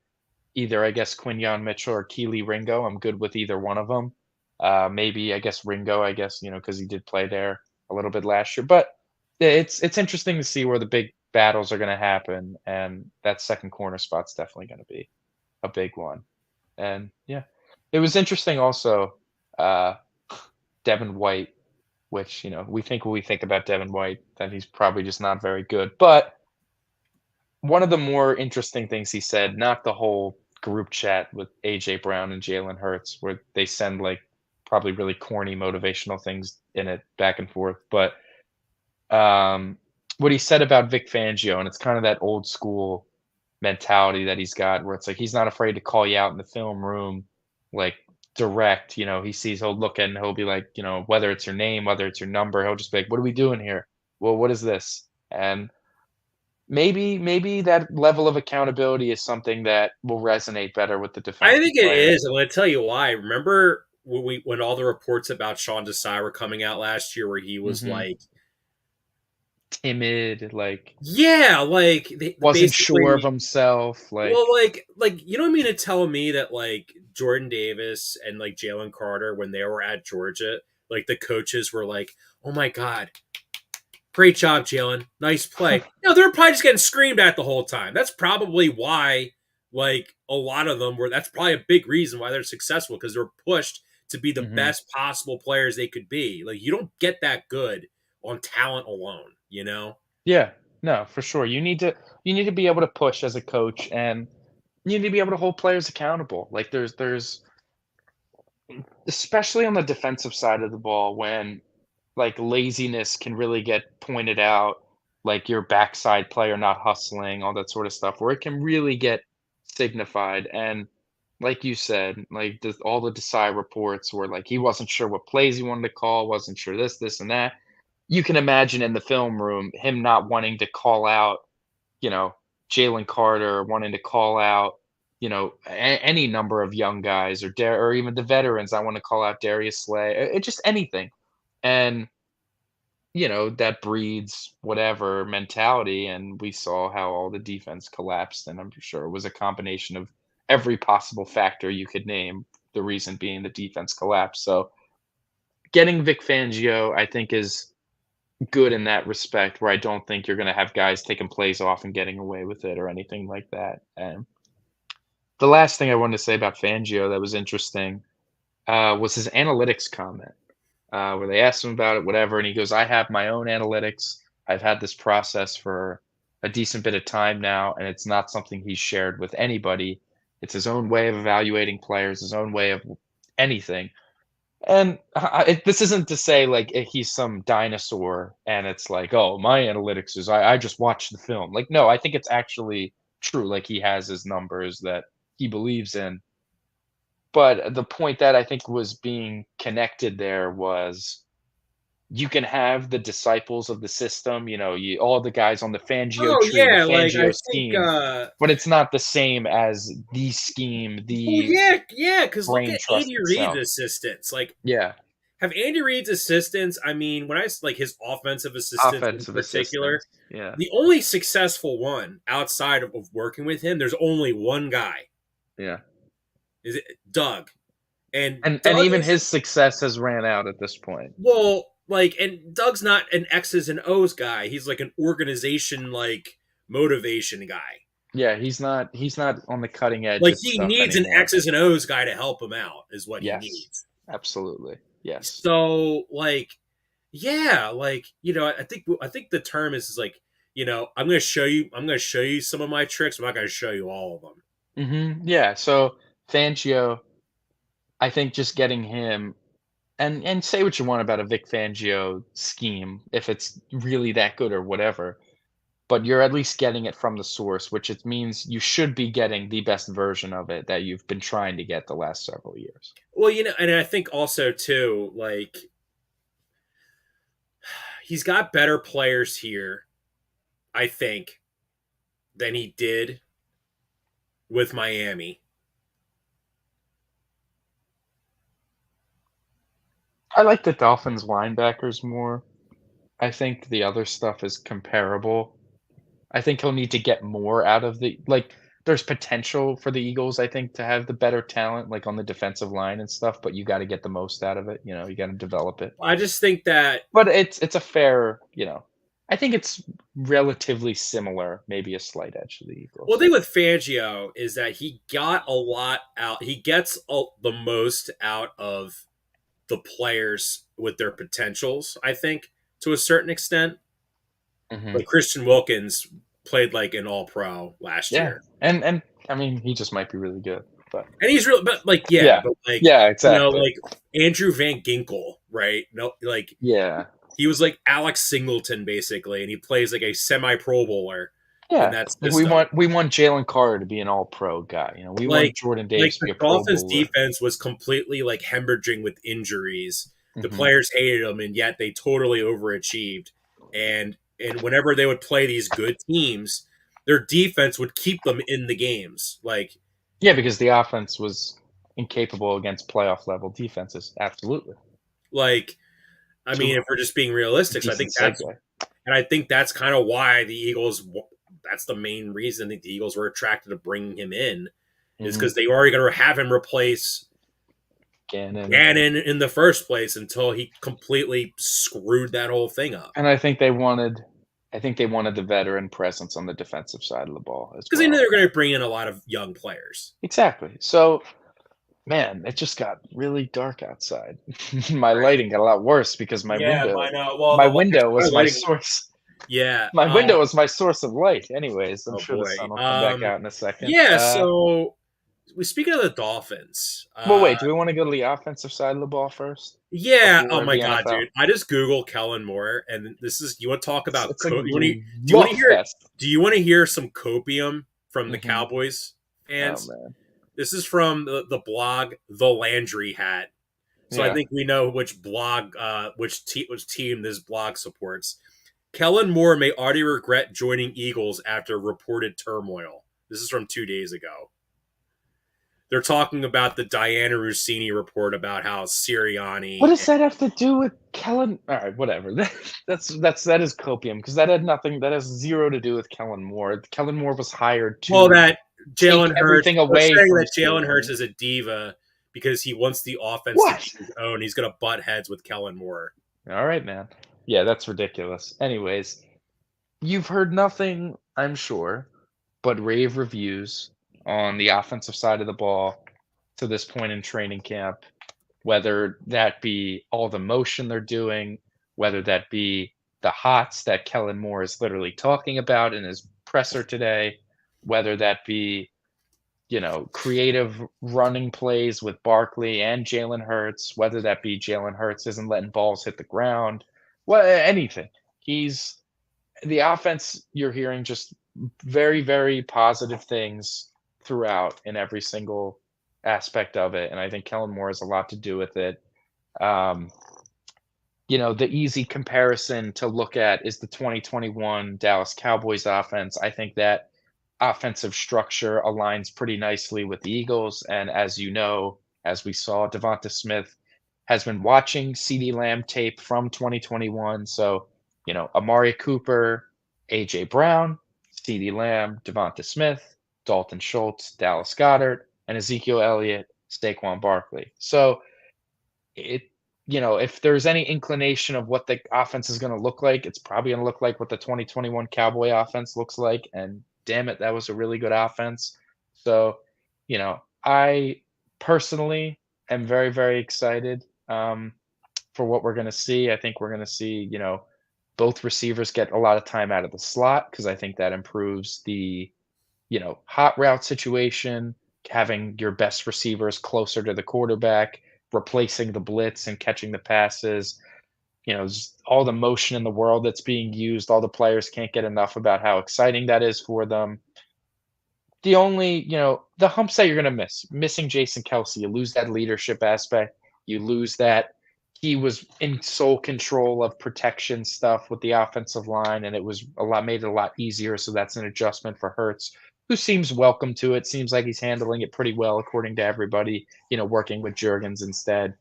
either, I guess, Quinyon Mitchell or Keely Ringo. I'm good with either one of them. Maybe I guess Ringo, I guess, because he did play there a little bit last year. But it's interesting to see where the big battles are going to happen, and that second corner spot's definitely going to be a big one. And yeah, it was interesting also. Devin White, which we think when we think about Devin White that he's probably just not very good. But one of the more interesting things he said, not the whole group chat with AJ Brown and Jalen Hurts, where they send like probably really corny motivational things in it back and forth, but what he said about Vic Fangio, and it's kind of that old school mentality that he's got, where it's like he's not afraid to call you out in the film room, like direct. He'll look at and he'll be like, whether it's your name, whether it's your number, he'll just be like, "What are we doing here? Well, what is this?" And maybe that level of accountability is something that will resonate better with the defensive I think it players. is. I'm going to tell you why. Remember when all the reports about Sean Desai were coming out last year, where he was like timid, like wasn't sure of himself, well, you don't mean to tell me that like Jordan Davis and like Jalen Carter, when they were at Georgia, like the coaches were like, "Oh my God, great job, Jalen, nice play." No, they're probably just getting screamed at the whole time. That's probably why, like a lot of them were. That's probably a big reason why they're successful, because they're pushed to be the best possible players they could be. Like you don't get that good on talent alone, Yeah, no, for sure. You need to be able to push as a coach, and you need to be able to hold players accountable. Like there's especially on the defensive side of the ball when like laziness can really get pointed out, like your backside player not hustling, all that sort of stuff, where it can really get signified. And like you said, like all the Desai reports were like he wasn't sure what plays he wanted to call, wasn't sure this and that. You can imagine in the film room him not wanting to call out, Jalen Carter, wanting to call out, any number of young guys or even the veterans. I want to call out Darius Slay, just anything. And, that breeds whatever mentality. And we saw how all the defense collapsed. And I'm sure it was a combination of every possible factor you could name, the reason being the defense collapsed. So getting Vic Fangio, I think, is good in that respect, where I don't think you're going to have guys taking plays off and getting away with it or anything like that. And the last thing I wanted to say about Fangio that was interesting was his analytics comment, where they asked him about it, whatever, and he goes, "I have my own analytics. I've had this process for a decent bit of time now, and it's not something he's shared with anybody. It's his own way of evaluating players, his own way of anything." And this isn't to say like he's some dinosaur and it's like, oh, my analytics is I just watch the film. Like, no, I think it's actually true. Like, he has his numbers that he believes in. But the point that I think was being connected there was you can have the disciples of the system, all the guys on the Fangio tree, the like I Fangio think, scheme, but it's not the same as the scheme, the because look brain at trust Andy itself. Reid's assistants. Like, Yeah. have Andy Reid's assistants, I mean, when I like his offensive assistants in particular, yeah, the only successful one outside of working with him, there's only one guy. Yeah. Is it Doug? And even his success has ran out at this point. Well, like, and Doug's not an X's and O's guy. He's like an organization, like, motivation guy. Yeah, he's not on the cutting edge. Like, he needs an X's and O's guy to help him out, is what he needs. Absolutely. Yes. So, like, yeah, like, I think the term is like, I'm gonna show you some of my tricks. I'm not gonna show you all of them. Mm-hmm. Yeah. So Fangio, I think just getting him and say what you want about a Vic Fangio scheme, if it's really that good or whatever, but you're at least getting it from the source, which it means you should be getting the best version of it that you've been trying to get the last several years. Well, and I think also too, like, he's got better players here, I think, than he did with Miami. I like the Dolphins linebackers more. I think the other stuff is comparable. I think he'll need to get more out of there's potential for the Eagles, I think, to have the better talent, like on the defensive line and stuff, but you got to get the most out of it. You got to develop it. I just think that. But it's a fair, I think it's relatively similar, maybe a slight edge to the Eagles. Well, the thing with Fangio is that he got a lot out. He gets the most out of the players with their potentials, I think, to a certain extent. Mm-hmm. Like Christian Wilkins played like an all-pro last year. And I mean, he just might be really good. And he's real, but like, exactly. Like Andrew Van Ginkel, right? No, like, he was like Alex Singleton basically, and he plays like a semi-Pro Bowler. Yeah, like we want Jalen Carter to be an All-Pro guy. We want Jordan Davis to be a Pro Bowler. The Dolphins' defense was completely like hemorrhaging with injuries. The players hated them, and yet they totally overachieved. And whenever they would play these good teams, their defense would keep them in the games. Like, yeah, because the offense was incapable against playoff level defenses. Absolutely. Like, I mean, if we're just being realistic, I think that's kind of why the Eagles. That's the main reason that the Eagles were attracted to bringing him in, is because they were already going to have him replace Gannon in the first place until he completely screwed that whole thing up. And I think they wanted the veteran presence on the defensive side of the ball as well. Because they knew they were going to bring in a lot of young players. Exactly. So, man, it just got really dark outside. My lighting got a lot worse because my window was my source. Yeah. My window was my source of light. Anyways, I'm sure the sun will come back out in a second. Yeah, so speaking of the Dolphins. Well, wait, do we want to go to the offensive side of the ball first? Yeah. Oh my God, dude. I just Googled Kellen Moore, and you want to talk about do you want to hear some copium from the Cowboys fans? Oh, man. This is from the blog The Landry Hat. So I think we know which blog which team this blog supports. Kellen Moore may already regret joining Eagles after reported turmoil. This is from 2 days ago. they're talking about the Diana Rossini report about how Sirianni. What does that have to do with Kellen? All right, whatever. That is copium, because that had nothing. That has zero to do with Kellen Moore. Kellen Moore was hired to that Jalen Hurts. Everything away saying from that Jalen Hurts is a diva because he wants the offense to be his own. He's going to butt heads with Kellen Moore. All right, man. Yeah, that's ridiculous. Anyways, you've heard nothing, I'm sure, but rave reviews on the offensive side of the ball to this point in training camp, whether that be all the motion they're doing, whether that be the hots that Kellen Moore is literally talking about in his presser today, whether that be, creative running plays with Barkley and Jalen Hurts, whether that be Jalen Hurts isn't letting balls hit the ground, anything. The offense, you're hearing just very, very positive things throughout in every single aspect of it, and I think Kellen Moore has a lot to do with it. The easy comparison to look at is the 2021 Dallas Cowboys offense. I think that offensive structure aligns pretty nicely with the Eagles, and as you know, as we saw, Devonta Smith has been watching CeeDee Lamb tape from 2021, so Amari Cooper, A.J. Brown, CeeDee Lamb, Devonta Smith, Dalton Schultz, Dallas Goedert, and Ezekiel Elliott, Saquon Barkley. So if there's any inclination of what the offense is going to look like, it's probably going to look like what the 2021 Cowboy offense looks like. And damn it, that was a really good offense. So, I personally am very, very excited for what we're going to see. I think we're going to see, both receivers get a lot of time out of the slot, because I think that improves the, hot route situation, having your best receivers closer to the quarterback, replacing the blitz and catching the passes. All the motion in the world that's being used, all the players can't get enough about how exciting that is for them. The only, the humps that you're going to missing Jason Kelce, you lose that leadership aspect. You lose that he was in sole control of protection stuff with the offensive line, and it was made it a lot easier. So that's an adjustment for Hurts, who seems welcome to it. Seems like he's handling it pretty well, according to everybody, working with Juergens instead.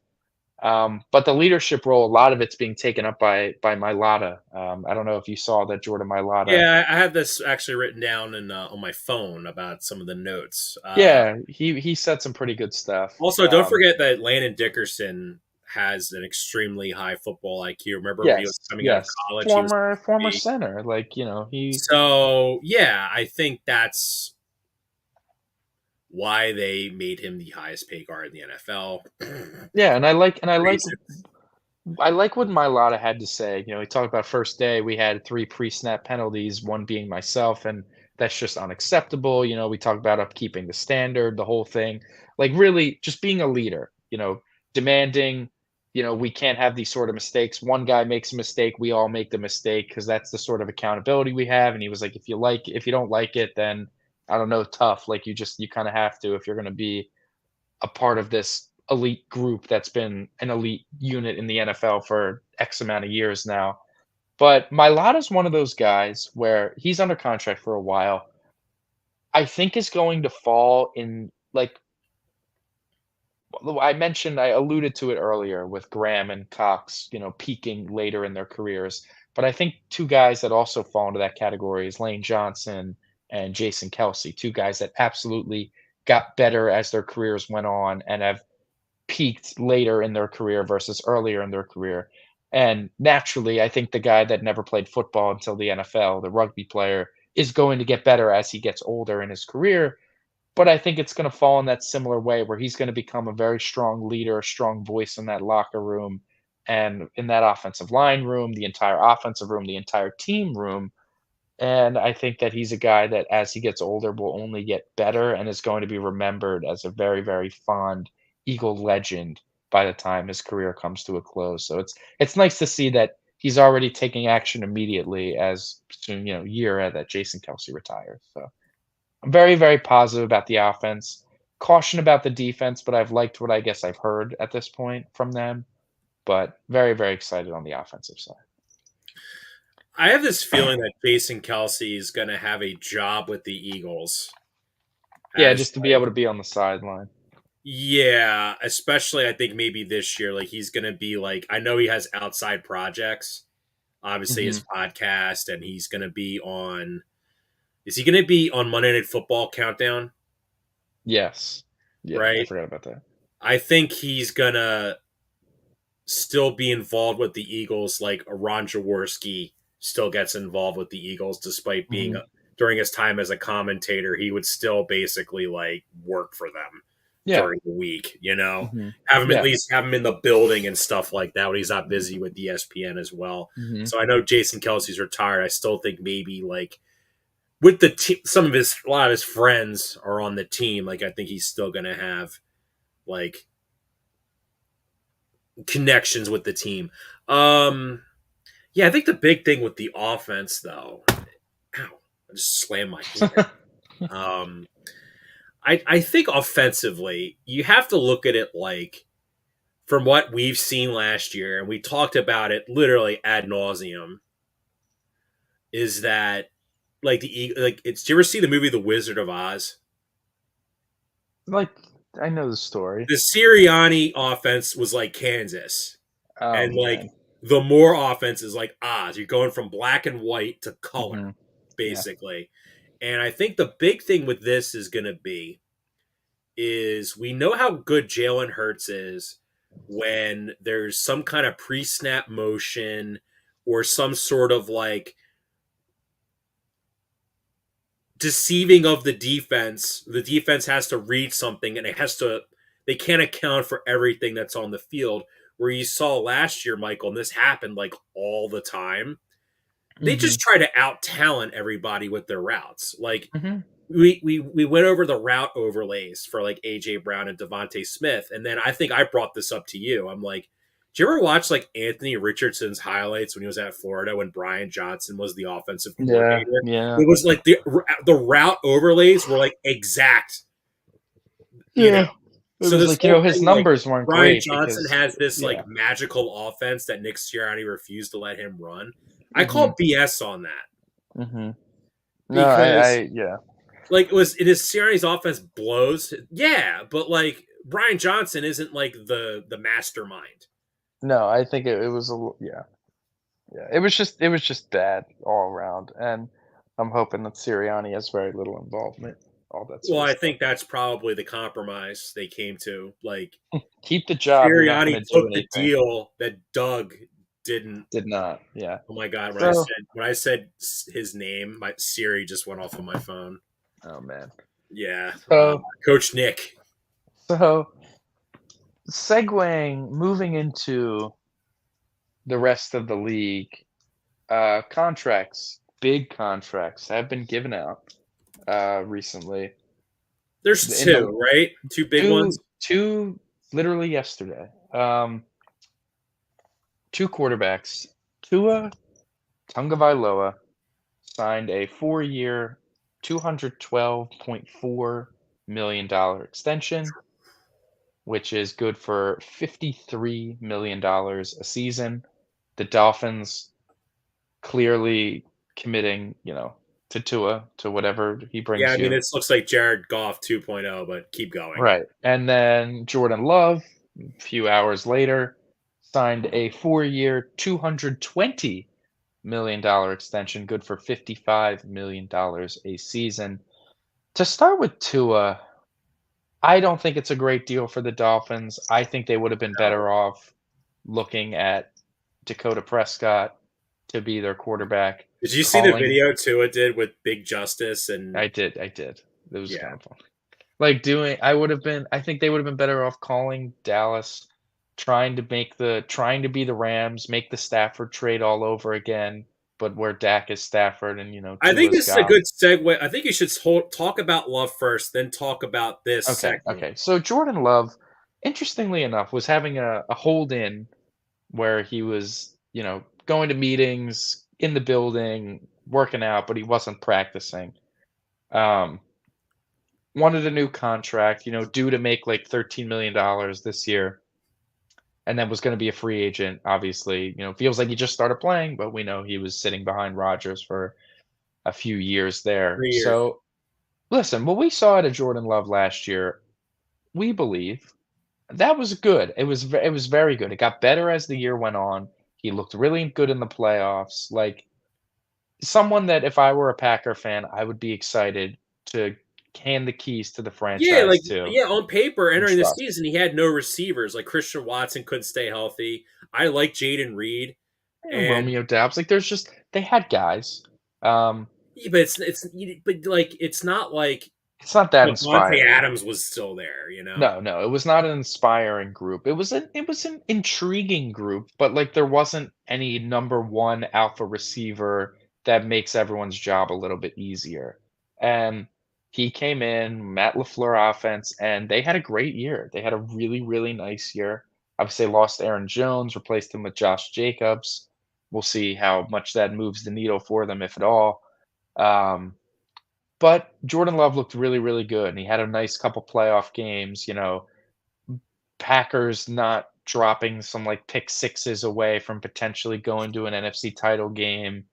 But the leadership role, a lot of it's being taken up by Mailata. I don't know if you saw that, Jordan Mailata. Yeah, I have this actually written down on my phone about some of the notes. He said some pretty good stuff. Also, don't forget that Landon Dickerson has an extremely high football IQ. Remember when he was coming out of college? Former center. So, yeah, I think that's why they made him the highest paid guard in the NFL. Yeah, and I like what Mailata had to say. He talked about first day we had 3 pre-snap penalties, one being myself, and that's just unacceptable. We talked about upkeeping the standard, the whole thing. Really just being a leader, demanding, we can't have these sort of mistakes. One guy makes a mistake, we all make the mistake, because that's the sort of accountability we have. And he was like, if you don't like it, then I don't know, tough. You kind of have to, if you're going to be a part of this elite group that's been an elite unit in the NFL for X amount of years now. But Mailata's one of those guys where he's under contract for a while. I think is going to fall in, I alluded to it earlier with Graham and Cox, peaking later in their careers. But I think 2 guys that also fall into that category is Lane Johnson and Jason Kelce, 2 guys that absolutely got better as their careers went on and have peaked later in their career versus earlier in their career. And naturally, I think the guy that never played football until the NFL, the rugby player, is going to get better as he gets older in his career. But I think it's going to fall in that similar way where he's going to become a very strong leader, a strong voice in that locker room and in that offensive line room, the entire offensive room, the entire team room. And I think that he's a guy that, as he gets older, will only get better and is going to be remembered as a very, very fond Eagle legend by the time his career comes to a close. So it's nice to see that he's already taking action immediately as soon, year that Jason Kelce retires. So I'm very, very positive about the offense. Caution about the defense, but I've liked what I guess I've heard at this point from them. But very, very excited on the offensive side. I have this feeling that Jason Kelce is going to have a job with the Eagles. Yeah, just to be able to be on the sideline. Yeah, especially I think maybe this year, like he's gonna be like, I know he has outside projects, obviously his podcast, and he's gonna be on. Is he gonna be on Monday Night Football Countdown? Yes. Yeah, I Right. forgot about that. I think he's gonna still be involved with the Eagles, like Ron Jaworski still gets involved with the Eagles, despite being during his time as a commentator, he would still basically like work for them during the week. Have him at least have him in the building and stuff like that when he's not busy with ESPN as well. So I know Jason Kelsey's retired. I still think maybe like with the team, a lot of his friends are on the team. Like I think he's still gonna have like connections with the team. Yeah, I think the big thing with the offense, though, ow, I just slammed my hand. I think offensively, you have to look at it like from what we've seen last year, and we talked about it literally ad nauseum. Is that like do you ever see the movie The Wizard of Oz? Like, I know the story. The Sirianni offense was like Kansas. Oh, And like man. the more offense is like Oz. You're going from black and white to color, basically. Yeah. And I think the big thing with this is going to be is we know how good Jalen Hurts is when there's some kind of pre-snap motion or some sort of like deceiving of the defense. The defense has to read something and they can't account for everything that's on the field. Where you saw last year, Michael, and this happened like all the time. They just try to out talent everybody with their routes. Like we went over the route overlays for like AJ Brown and Devontae Smith, and then I think I brought this up to you. I'm like, did you ever watch like Anthony Richardson's highlights when he was at Florida when Brian Johnson was the offensive coordinator? Yeah. It was like the route overlays were like exact. You know. So this like, his numbers weren't Brian great. Brian Johnson has this like magical offense that Nick Sirianni refused to let him run. I call BS on that. No, because like it was his Sirianni's offense blows. Yeah, but like Brian Johnson isn't like the mastermind. No, I think it was It was just bad all around, and I'm hoping that Sirianni has very little involvement. All that. Well, I think that's probably the compromise they came to. Like, keep the job. Sirianni took the deal that Doug did not. Yeah. Oh my God! When I said his name, my Siri just went off on my phone. Oh man. Yeah. Coach Nick. So, moving into the rest of the league, big contracts have been given out recently. There's two, right? Two big ones? Two literally yesterday. Two quarterbacks. Tua Tagovailoa signed a 4-year, $212.4 million extension, which is good for $53 million a season. The Dolphins clearly committing, to Tua, to whatever he brings you. Yeah, I mean, this looks like Jared Goff 2.0, but keep going. Right. And then Jordan Love, a few hours later, signed a 4-year, $220 million extension, good for $55 million a season. To start with Tua, I don't think it's a great deal for the Dolphins. I think they would have been better off looking at Dakota Prescott to be their quarterback. Did you see the video Tua did with Big Justice? And I did. It was kind of fun. Like I think they would have been better off calling Dallas, trying to be the Rams, make the Stafford trade all over again, but where Dak is Stafford and I think this is a good segue. I think you should talk about Love first, then talk about this second. Okay. So Jordan Love, interestingly enough, was having a hold-in where he was, going to meetings in the building, working out, but he wasn't practicing. Wanted a new contract, due to make like $13 million this year. And then was going to be a free agent, obviously. Feels like he just started playing, but we know he was sitting behind Rodgers for a few years there. So, listen, what we saw out of Jordan Love last year, we believe that was good. It was very good. It got better as the year went on. He looked really good in the playoffs. Like someone that if I were a Packer fan, I would be excited to hand the keys to the Yeah, franchise to on paper, and entering the trust. season, he had no receivers. Like Christian Watson couldn't stay healthy. I like Jaden Reed, And and Romeo Doubs, like there's just they had guys. yeah, but it's not like It's not that Devontae inspiring. Adams was still there. No, it was not an inspiring group. It was an intriguing group, but like there wasn't any number one alpha receiver that makes everyone's job a little bit easier. And he came in, Matt LaFleur offense, and they had a great year. They had a really, really nice year. Obviously, they lost Aaron Jones, replaced him with Josh Jacobs. We'll see how much that moves the needle for them, if at all. Um, but Jordan Love looked really, really good, and he had a nice couple playoff games. Packers not dropping some like pick sixes away from potentially going to an NFC title game.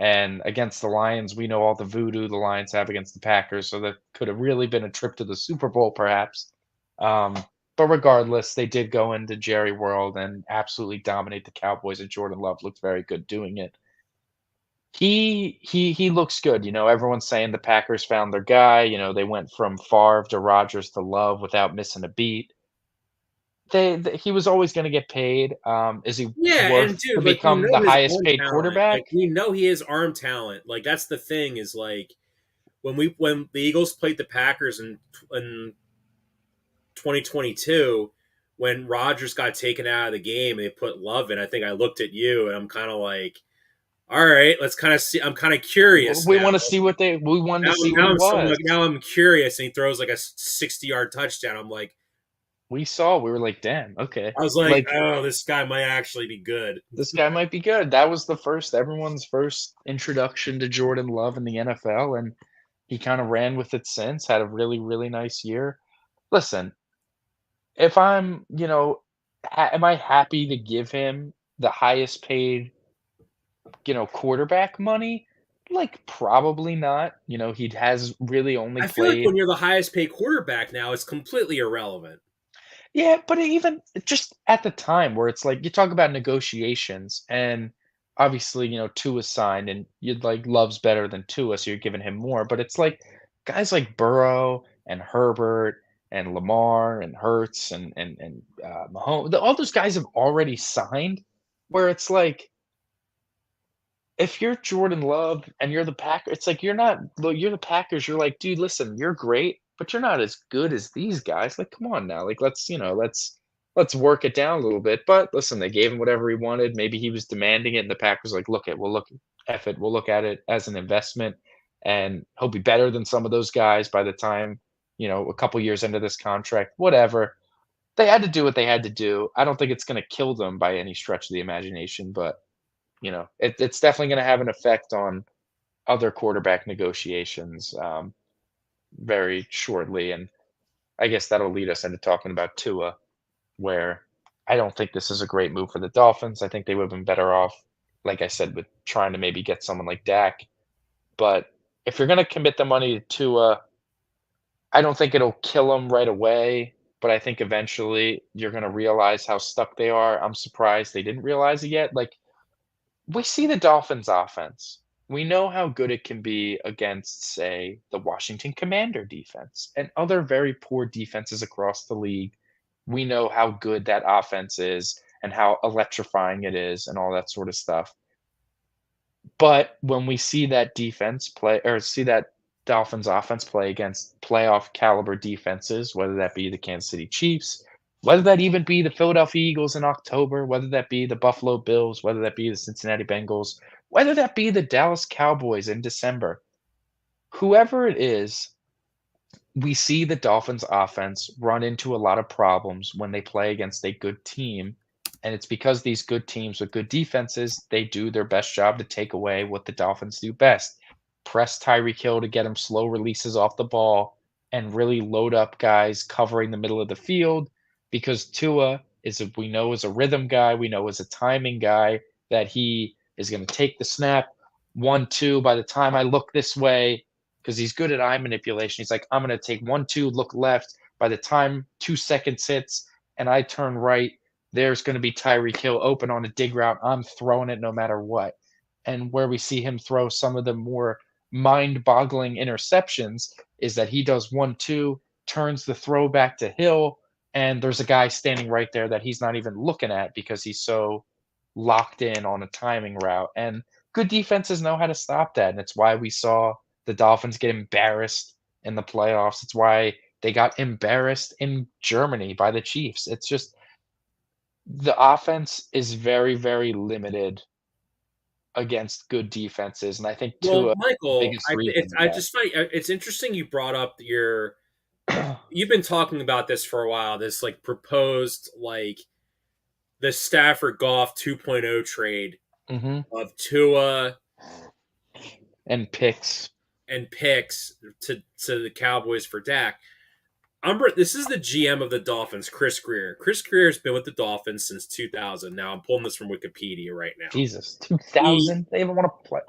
And against the Lions, we know all the voodoo the Lions have against the Packers, so that could have really been a trip to the Super Bowl, perhaps. Um, but regardless, they did go into Jerry World and absolutely dominate the Cowboys, and Jordan Love looked very good doing it. He looks good. Everyone's saying the Packers found their guy. They went from Favre to Rodgers to Love without missing a beat. He was always going to get paid. Is he Yeah, and worth to dude, like become the his highest arm paid talent. quarterback? Like we know he has arm talent. Like that's the thing is like when the Eagles played the Packers in 2022, when Rodgers got taken out of the game and they put Love in, I think I looked at you and I'm kind of like, all right, let's kind of see. I'm kind of curious We now. want to see we wanted to see what he was. Now I'm curious, and he throws like a 60-yard touchdown. I'm like, We were like, damn, okay. I was like, oh, this guy might actually be good. This guy might be good. That was everyone's first introduction to Jordan Love in the NFL, and he kind of ran with it since. Had a really, really nice year. Listen, if I'm, am I happy to give him the highest paid, quarterback money? Like, probably not. He has really only I feel like played. when you're the highest paid quarterback now, it's completely irrelevant. Yeah, but even just at the time where it's like you talk about negotiations, and obviously, Tua signed, and you'd like Love's better than Tua, so you're giving him more. But it's like guys like Burrow and Herbert and Lamar and Hurts and Mahomes, all those guys have already signed. Where it's like if you're Jordan Love and you're the Packers, it's like you're the Packers. You're like, dude, listen, you're great, but you're not as good as these guys. Like, come on now. Like, let's work it down a little bit. But listen, they gave him whatever he wanted. Maybe he was demanding it, and the Packers like, we'll look at it as an investment, and he'll be better than some of those guys by the time a couple years into this contract. Whatever. They had to do what they had to do. I don't think it's going to kill them by any stretch of the imagination, but it's definitely going to have an effect on other quarterback negotiations very shortly. And I guess that'll lead us into talking about Tua, where I don't think this is a great move for the Dolphins. I think they would have been better off, like I said, with trying to maybe get someone like Dak. But if you're going to commit the money to Tua, I don't think it'll kill them right away. But I think eventually you're going to realize how stuck they are. I'm surprised they didn't realize it yet. Like, we see the Dolphins offense. We know how good it can be against, say, the Washington Commander defense and other very poor defenses across the league. We know how good that offense is and how electrifying it is and all that sort of stuff. But when we see that defense play or see that Dolphins offense play against playoff caliber defenses, whether that be the Kansas City Chiefs, whether that even be the Philadelphia Eagles in October, whether that be the Buffalo Bills, whether that be the Cincinnati Bengals, whether that be the Dallas Cowboys in December, whoever it is, we see the Dolphins offense run into a lot of problems when they play against a good team. And it's because these good teams with good defenses, they do their best job to take away what the Dolphins do best. Press Tyreek Hill to get him slow releases off the ball and really load up guys covering the middle of the field, because Tua we know is a rhythm guy, we know is a timing guy, that he is going to take the snap 1-2 by the time I look this way, because he's good at eye manipulation. He's like, I'm going to take 1-2, look left, by the time 2 seconds hits and I turn right, there's going to be Tyreek Hill open on a dig route. I'm throwing it no matter what. And where we see him throw some of the more mind-boggling interceptions is that he does 1-2, turns the throw back to Hill, and there's a guy standing right there that he's not even looking at because he's so locked in on a timing route. And good defenses know how to stop that. And it's why we saw the Dolphins get embarrassed in the playoffs. It's why they got embarrassed in Germany by the Chiefs. It's just the offense is very, very limited against good defenses. And I think Well, Tua the Michael, biggest reason. I just find it's interesting you brought up you've been talking about this for a while, this like proposed like the Stafford Goff 2.0 trade of Tua and picks to the Cowboys for Dak. This is the GM of the Dolphins, Chris Greer. Chris Greer has been with the Dolphins since 2000. Now I'm pulling this from Wikipedia right now. Jesus, 2000? They even want to play.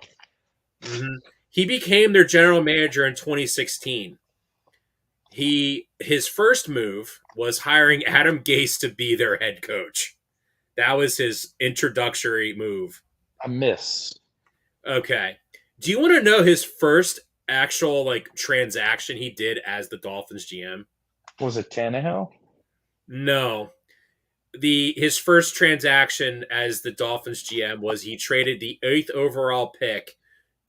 Mm-hmm. He became their general manager in 2016. His first move was hiring Adam Gase to be their head coach. That was his introductory move. A miss. Okay. Do you want to know his first actual like transaction he did as the Dolphins GM? Was it Tannehill? No. His first transaction as the Dolphins GM was he traded the 8th overall pick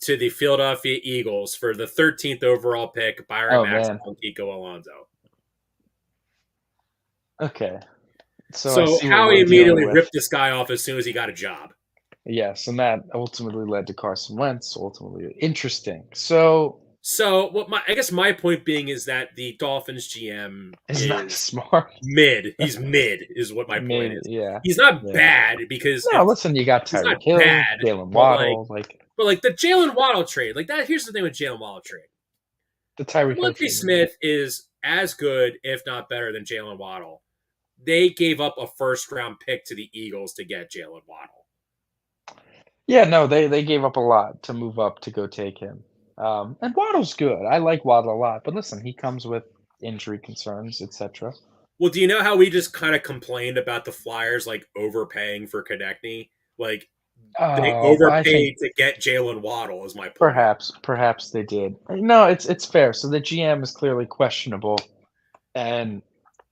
to the Philadelphia Eagles for the 13th overall pick, Byron Maxwell and Kiko Alonso. Okay. So Howie immediately ripped this guy off as soon as he got a job. Yes, and that ultimately led to Carson Wentz. Ultimately, interesting. So what I guess my point being is that the Dolphins GM is not smart. Mid. He's mid is what my point is. Yeah. He's not bad because listen, you got Tyreek Hill, Jalen Waddle, but like the Jalen Waddle trade, like that. Here's the thing with Jalen Waddle trade. The Tyreek Hill trade. Smith is as good, if not better, than Jalen Waddle. They gave up a first-round pick to the Eagles to get Jalen Waddle. Yeah, no, they gave up a lot to move up to go take him. And Waddle's good. I like Waddle a lot, but listen, he comes with injury concerns, etc. Well, do you know how we just kind of complained about the Flyers like overpaying for Konechny? Like they overpaid to get Jalen Waddle. Is my point. Perhaps they did. No, it's fair. So the GM is clearly questionable, and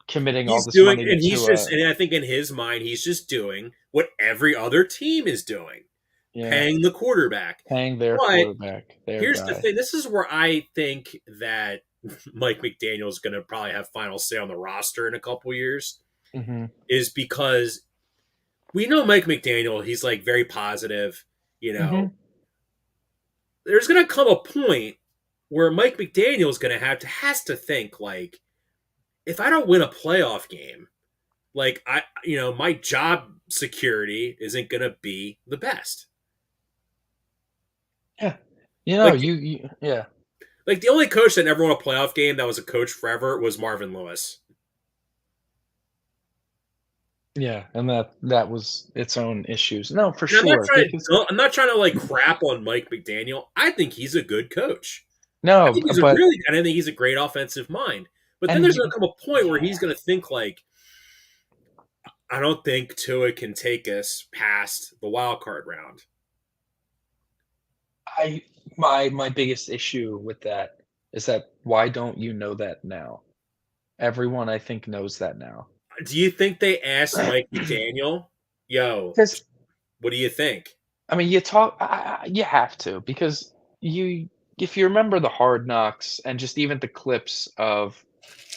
committing all this money to Tua. And I think in his mind, he's just doing what every other team is doing. Yeah. Paying the quarterback. Paying their quarterback. Here's the thing. This is where I think that Mike McDaniel is going to probably have final say on the roster in a couple years. Is because we know Mike McDaniel, he's like very positive, you know. There's going to come a point where Mike McDaniel is going to has to think like, if I don't win a playoff game, like my job security isn't going to be the best. Yeah. Yeah. Like the only coach that never won a playoff game that was a coach forever was Marvin Lewis. Yeah, and that was its own issues. No, for sure. I'm not trying to like crap on Mike McDaniel. I think he's a good coach. No, I think he's a great offensive mind. But then there's going to come a point where he's going to think like, I don't think Tua can take us past the wild card round. My biggest issue with that is that why don't you know that now? Everyone, I think, knows that now. Do you think they asked Mike McDaniel, yo, what do you think? I mean, you have to, because if you remember the Hard Knocks and just even the clips of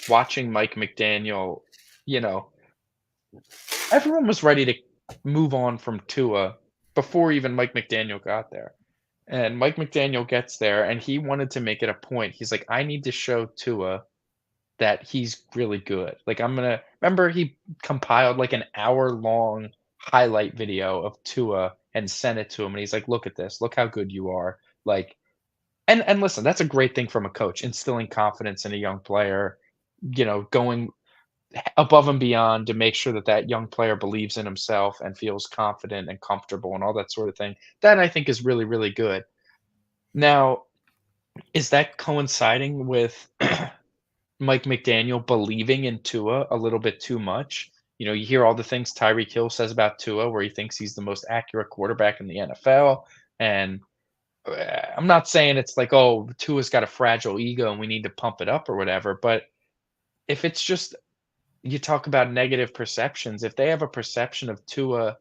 watching Mike McDaniel, everyone was ready to move on from Tua before even Mike McDaniel got there. And Mike McDaniel gets there, and he wanted to make it a point. He's like, I need to show Tua that he's really good. Like, remember he compiled like an hour-long highlight video of Tua and sent it to him, and he's like, look at this. Look how good you are. Like, and listen, that's a great thing from a coach, instilling confidence in a young player, going above and beyond to make sure that young player believes in himself and feels confident and comfortable and all that sort of thing. That I think is really, really good. Now, is that coinciding with Mike McDaniel believing in Tua a little bit too much. You hear all the things Tyreek Hill says about Tua, where he thinks he's the most accurate quarterback in the NFL. And I'm not saying it's like, oh, Tua's got a fragile ego and we need to pump it up or whatever. But if it's just, you talk about negative perceptions, if they have a perception of Tua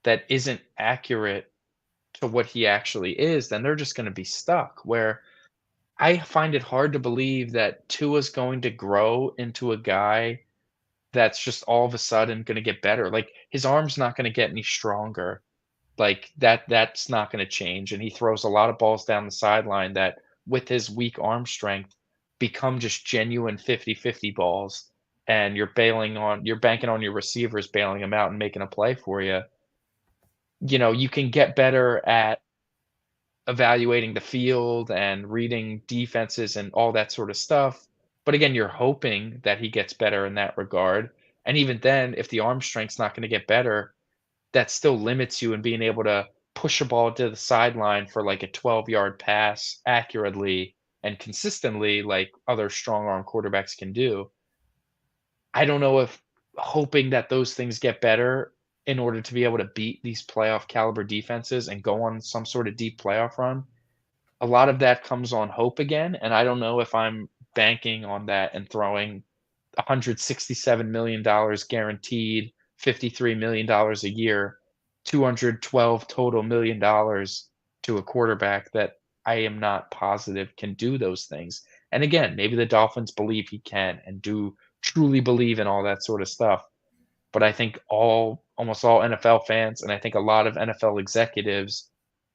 that isn't accurate to what he actually is, then they're just going to be stuck. Where I find it hard to believe that Tua's going to grow into a guy that's just all of a sudden gonna get better. Like, his arm's not gonna get any stronger. Like, that's not gonna change, and he throws a lot of balls down the sideline that, with his weak arm strength, become just genuine 50-50 balls, and you're banking on your receivers bailing them out and making a play for you. You can get better at evaluating the field and reading defenses and all that sort of stuff. But again, you're hoping that he gets better in that regard. And even then, if the arm strength's not going to get better, that still limits you in being able to push a ball to the sideline for like a 12-yard pass accurately and consistently, like other strong arm quarterbacks can do. I don't know if hoping that those things get better in order to be able to beat these playoff caliber defenses and go on some sort of deep playoff run, a lot of that comes on hope again, and I don't know if I'm banking on that and throwing $167 million guaranteed, $53 million a year, 212 total million to a quarterback that I am not positive can do those things. And again, maybe the Dolphins believe he can and do truly believe in all that sort of stuff. But I think almost all NFL fans, and I think a lot of NFL executives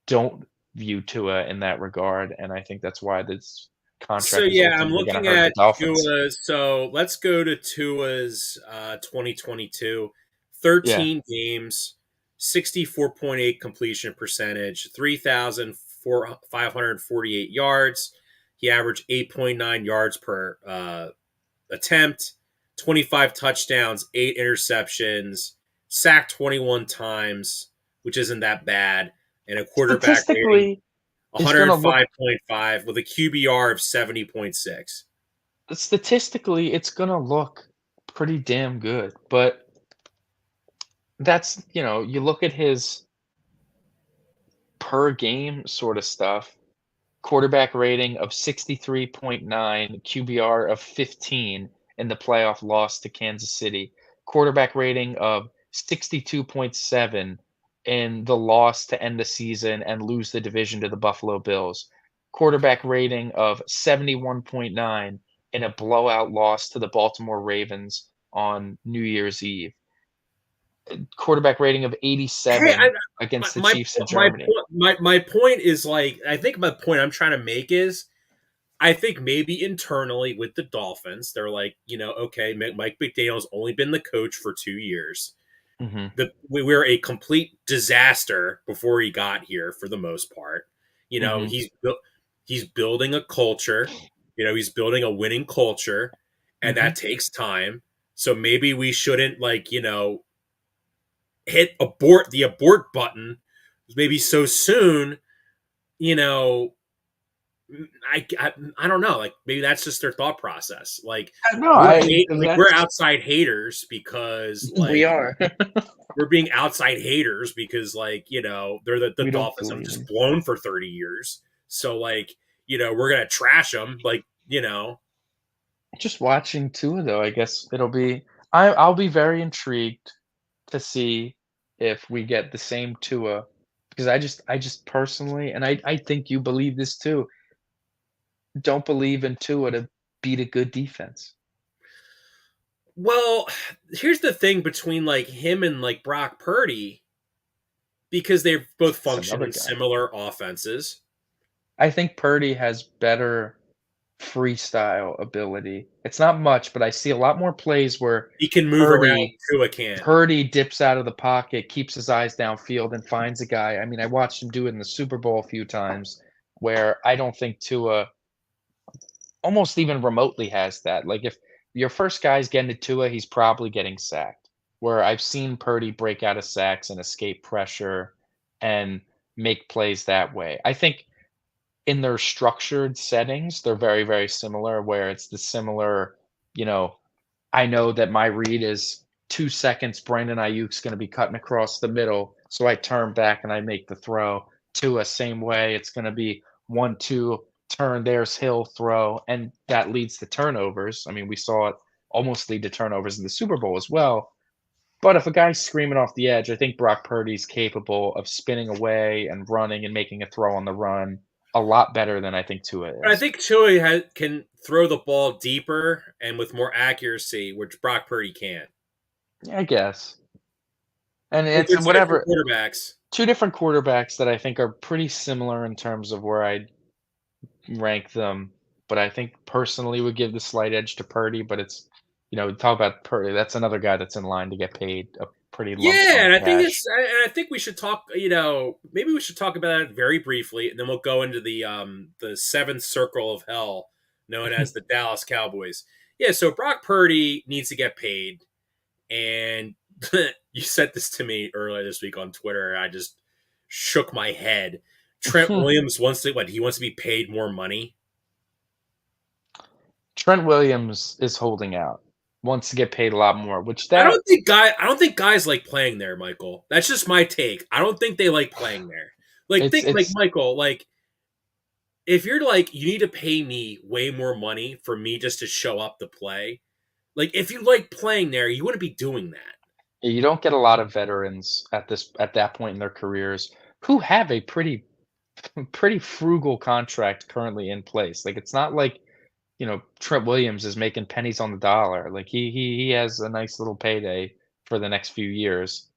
don't view Tua in that regard, and I think that's why this So contract is yeah, I'm ultimately going looking to hurt the at Dolphins. Tua's. So let's go to Tua's 2022. Yeah. 13 games, 64.8 completion percentage, 3,548 yards. He averaged 8.9 yards per attempt, 25 touchdowns, 8 interceptions, sacked 21 times, which isn't that bad, and a quarterback rating Statistically, is going to look 105.5 with a QBR of 70.6. statistically, it's going to look pretty damn good, but that's, you look at his per game sort of stuff. Quarterback rating of 63.9, QBR of 15 in the playoff loss to Kansas City. Quarterback rating of 62.7 in the loss to end the season and lose the division to the Buffalo Bills. Quarterback rating of 71.9 in a blowout loss to the Baltimore Ravens on New Year's Eve. Quarterback rating of 87 against the Chiefs in Germany. My point is, like, I think my point I'm trying to make is, I think maybe internally with the Dolphins, they're like, okay, Mike McDaniel's only been the coach for 2 years. Mm-hmm. We were a complete disaster before he got here for the most part. Mm-hmm. He's building a culture. He's building a winning culture, and Mm-hmm. that takes time. So maybe we shouldn't, hit the abort button maybe so soon. I don't know. Like, maybe that's just their thought process. Like, we're outside haters because, like, we are. we're being outside haters because, like, they're the Dolphins have just blown for 30 years. So, like, we're gonna trash them. Like, just watching Tua, though, I guess I'll be very intrigued to see if we get the same Tua, because I just personally, and I think you believe this too, don't believe in Tua to beat a good defense. Well, here's the thing between, like, him and, like, Brock Purdy, because they both function in similar offenses. I think Purdy has better freestyle ability. It's not much, but I see a lot more plays where he can move around. Tua can. Purdy dips out of the pocket, keeps his eyes downfield, and finds a guy. I mean, I watched him do it in the Super Bowl a few times, where I don't think Tua almost even remotely has that. Like, if your first guy's getting to Tua, he's probably getting sacked. Where I've seen Purdy break out of sacks and escape pressure and make plays that way. I think in their structured settings, they're very, very similar, where it's the similar I know that my read is 2 seconds, Brandon Ayuk's going to be cutting across the middle. So I turn back and I make the throw. Tua, same way. It's going to be 1-2, turn, there's Hill, throw. And that leads to turnovers. I mean, we saw it almost lead to turnovers in the Super Bowl as well. But if a guy's screaming off the edge, I think Brock Purdy's capable of spinning away and running and making a throw on the run a lot better than I think Tua is. I think Tua can throw the ball deeper and with more accuracy, which Brock Purdy can't. Yeah, I guess. And it's whatever. Two different quarterbacks that I think are pretty similar in terms of where I'd rank them. But I think personally would give the slight edge to Purdy. But it's, talk about Purdy. That's another guy that's in line to get paid a pretty lump sum and cash. I think we should talk. Maybe we should talk about it very briefly, and then we'll go into the seventh circle of hell, known as the Dallas Cowboys. Yeah, so Brock Purdy needs to get paid, and you sent this to me earlier this week on Twitter, and I just shook my head. Trent Williams wants to be paid more money. Trent Williams is holding out. Wants to get paid a lot more, I don't think guys like playing there, Michael. That's just my take. I don't think they like playing there. Michael, if you're you need to pay me way more money for me just to show up to play. If you like playing there, you wouldn't be doing that. You don't get a lot of veterans at that point in their careers who have a pretty frugal contract currently in place. It's not like, Trent Williams is making pennies on the dollar. He has a nice little payday for the next few years.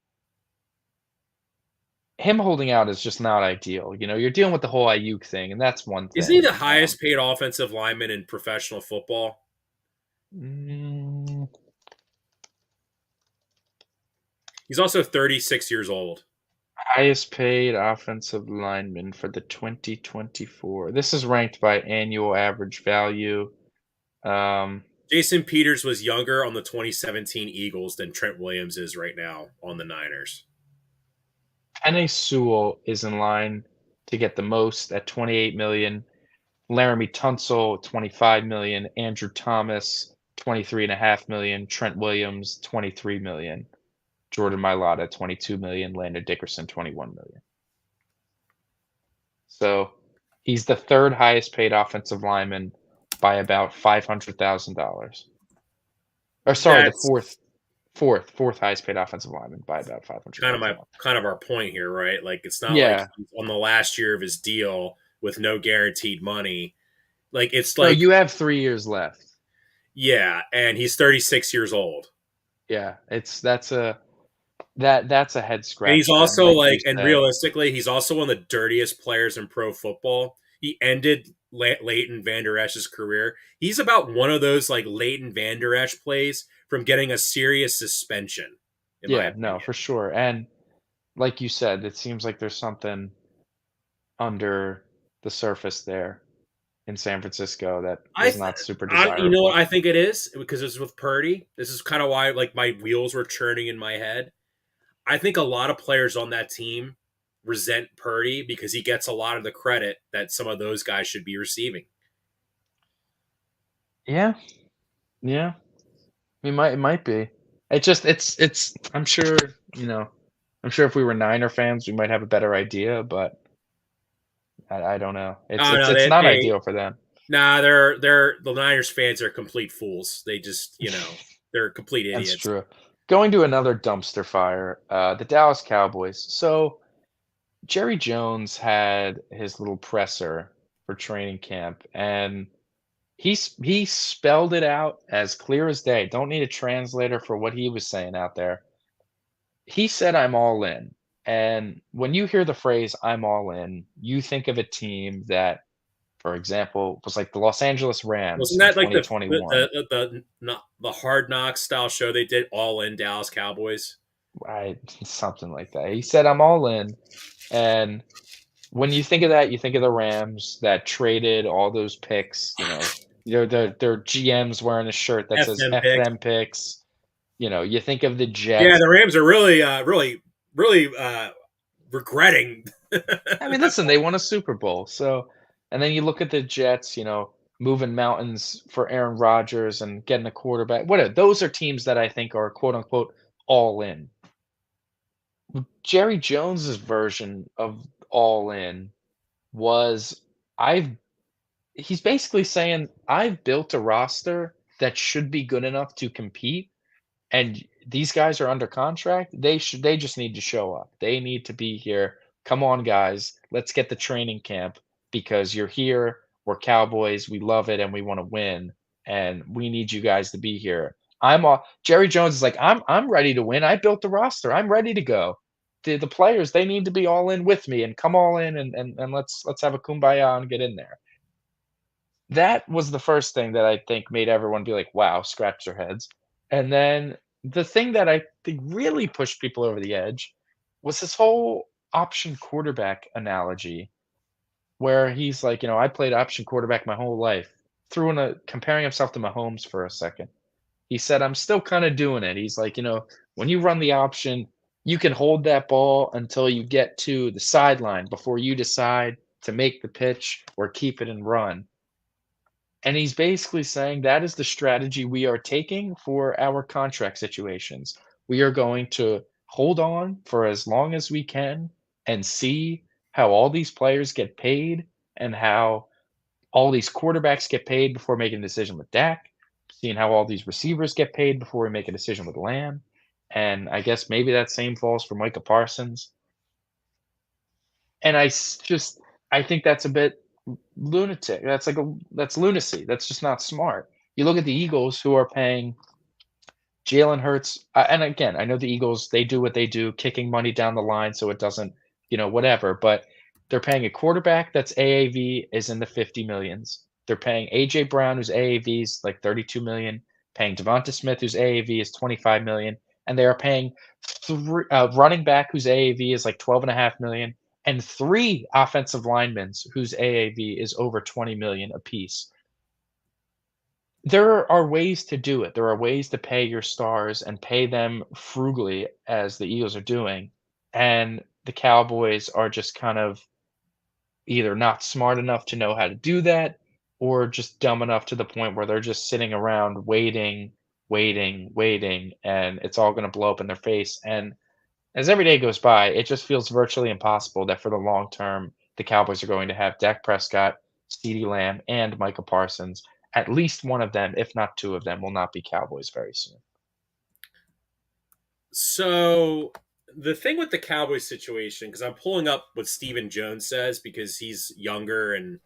Him holding out is just not ideal. You're dealing with the whole Ayuk thing, and that's one thing. Is he the highest paid offensive lineman in professional football? He's also 36 years old. Highest paid offensive lineman for the 2024. This is ranked by annual average value. Jason Peters was younger on the 2017 Eagles than Trent Williams is right now on the Niners. Penei Sewell is in line to get the most at $28 million. Laramie Tunsil, $25 million. Andrew Thomas, $23.5 million. Trent Williams, $23 million. Jordan Mailata, $22 million. Landon Dickerson, $21 million. So he's the third highest paid offensive lineman by about $500,000. Or sorry, the fourth highest paid offensive lineman by about $500,000. Kind of our point here, right? It's not like he's on the last year of his deal with no guaranteed money. You have 3 years left. Yeah, and he's 36 years old. Yeah, that's a head scratch. And he's also and realistically, he's also one of the dirtiest players in pro football. He ended Leighton Vander Esch's career. He's about one of those Leighton Vander Esch plays from getting a serious suspension. Yeah, no, for sure. And like you said, it seems like there's something under the surface there in San Francisco that is not super desirable. You know what I think it is? Because it's with Purdy. This is kind of why my wheels were churning in my head. I think a lot of players on that team resent Purdy because he gets a lot of the credit that some of those guys should be receiving. Yeah. It might be. It's I'm sure, if we were Niner fans, we might have a better idea, but I don't know. It's not ideal for them. Nah, the Niners fans are complete fools. They just, they're complete idiots. That's true. Going to another dumpster fire, the Dallas Cowboys. So Jerry Jones had his little presser for training camp, and he spelled it out as clear as day. Don't need a translator for what he was saying out there. He said, "I'm all in." And when you hear the phrase "I'm all in," you think of a team that, for example, was like the Los Angeles Rams. Wasn't that like the Hard Knocks style show they did, All In Dallas Cowboys? Right, something like that. He said, "I'm all in," and when you think of that, you think of the Rams that traded all those picks. Their GM's wearing a shirt that says "FM picks." You think of the Jets. Yeah, the Rams are really regretting. I mean, listen, they won a Super Bowl, so. And then you look at the Jets, moving mountains for Aaron Rodgers and getting a quarterback. Whatever. Those are teams that I think are quote unquote all in. Jerry Jones's version of all in was I've he's basically saying I've built a roster that should be good enough to compete, and these guys are under contract. They just need to show up. They need to be here. Come on, guys, let's get the training camp because you're here. We're Cowboys. We love it and we want to win, and we need you guys to be here. Jerry Jones is like, I'm ready to win. I built the roster. I'm ready to go. The players, they need to be all in with me and come all in and let's have a kumbaya and get in there. That was the first thing that I think made everyone be like, "Wow," scratch their heads. And then the thing that I think really pushed people over the edge was this whole option quarterback analogy where he's like, "I played option quarterback my whole life." Threw in a comparing himself to Mahomes for a second. He said, "I'm still kinda doing it." He's like, "When you run the option, you can hold that ball until you get to the sideline before you decide to make the pitch or keep it and run." And he's basically saying that is the strategy we are taking for our contract situations. We are going to hold on for as long as we can and see how all these players get paid and how all these quarterbacks get paid before making a decision with Dak, seeing how all these receivers get paid before we make a decision with Lamb. And I guess maybe that same falls for Micah Parsons. And I think that's a bit lunatic. That's lunacy. That's just not smart. You look at the Eagles who are paying Jalen Hurts, and again, I know the Eagles, they do what they do, kicking money down the line so it doesn't, whatever, but they're paying a quarterback that's AAV is in the 50 millions. They're paying AJ Brown, whose AAV is like 32 million, paying Devonta Smith, whose AAV is 25 million, and they are paying running back whose AAV is like 12.5 million, and three offensive linemen whose AAV is over 20 million apiece. There are ways to do it. There are ways to pay your stars and pay them frugally as the Eagles are doing, and the Cowboys are just kind of either not smart enough to know how to do that or just dumb enough to the point where they're just sitting around waiting, and it's all gonna blow up in their face, and as every day goes by, it just feels virtually impossible that for the long term, the Cowboys are going to have Dak Prescott, CeeDee Lamb, and Micah Parsons. At least one of them, if not two of them, will not be Cowboys very soon. So the thing with the Cowboys situation, because I'm pulling up what Stephen Jones says because he's younger and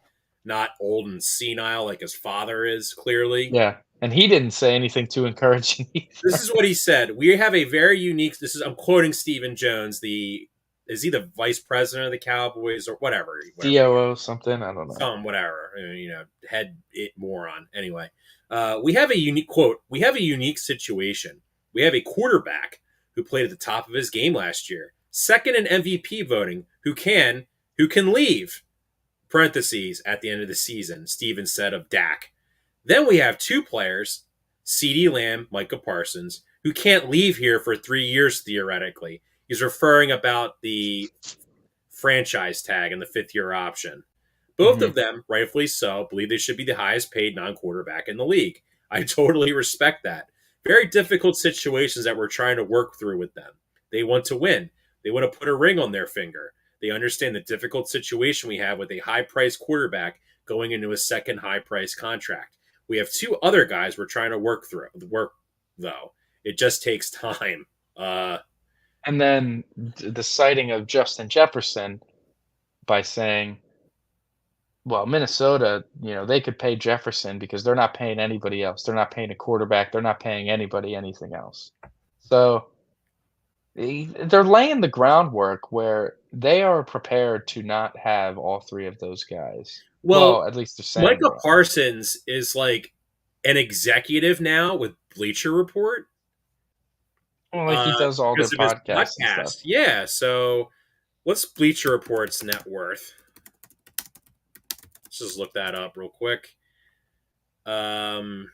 not old and senile like his father is, clearly. Yeah, and he didn't say anything too encouraging either. This is what he said. We have a very unique, I'm quoting Stephen Jones, is he the vice president of the Cowboys or whatever? COO something, I don't know. Whatever, head moron. Anyway, we have a unique quote. We have a unique situation. We have a quarterback who played at the top of his game last year, second in MVP voting, who can leave, parentheses, at the end of the season, Steven said of Dak. Then we have two players, CeeDee Lamb, Micah Parsons, who can't leave here for 3 years, theoretically. He's referring about the franchise tag and the fifth-year option. Both of them, rightfully so, believe they should be the highest paid non-quarterback in the league. I totally respect that. Very difficult situations that we're trying to work through with them. They want to win. They want to put a ring on their finger. They understand the difficult situation we have with a high-priced quarterback going into a second high-priced contract. We have two other guys we're trying to work, though. It just takes time. And then the citing of Justin Jefferson by saying, well, Minnesota, they could pay Jefferson because they're not paying anybody else. They're not paying a quarterback. They're not paying anybody anything else. So they're laying the groundwork where they are prepared to not have all three of those guys. Well, at least they're saying Micah Parsons is like an executive now with Bleacher Report. Well, he does all their podcasts and stuff. Yeah, so what's Bleacher Report's net worth? Let's just look that up real quick. According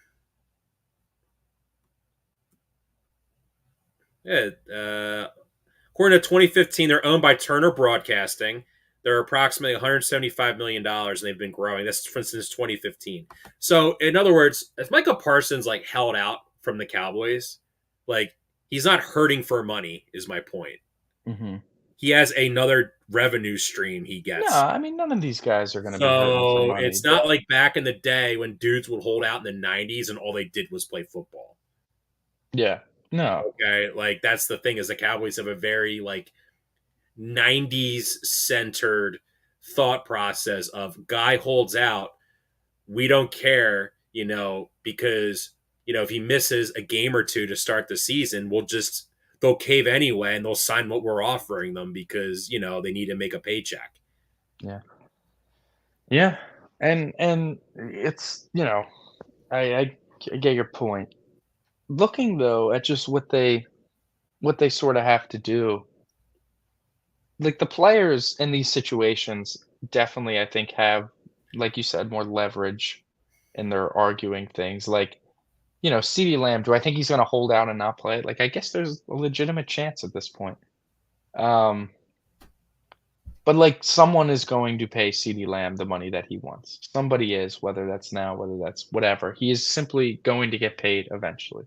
to 2015, they're owned by Turner Broadcasting. They're approximately $175 million, and they've been growing. That's since 2015. So, in other words, if Micah Parsons like held out from the Cowboys, like he's not hurting for money. Is my point. Mm-hmm. He has another revenue stream he gets. No, I mean none of these guys are going to be hurting for So money. it's not like back in the day when dudes would hold out in the 90s and all they did was play football. Yeah. No. Okay, like that's the thing is the Cowboys have a very like 90s centered thought process of guy holds out, we don't care, because if he misses a game or two to start the season, they'll cave anyway and they'll sign what we're offering them because they need to make a paycheck. Yeah. Yeah. And it's I get your point. Looking though at just what they sort of have to do, like the players in these situations definitely I think have, like you said, more leverage in their arguing things. Like, CeeDee Lamb, do I think he's gonna hold out and not play? Like, I guess there's a legitimate chance at this point. But like someone is going to pay CeeDee Lamb the money that he wants. Somebody is, whether that's now, whether that's whatever. He is simply going to get paid eventually.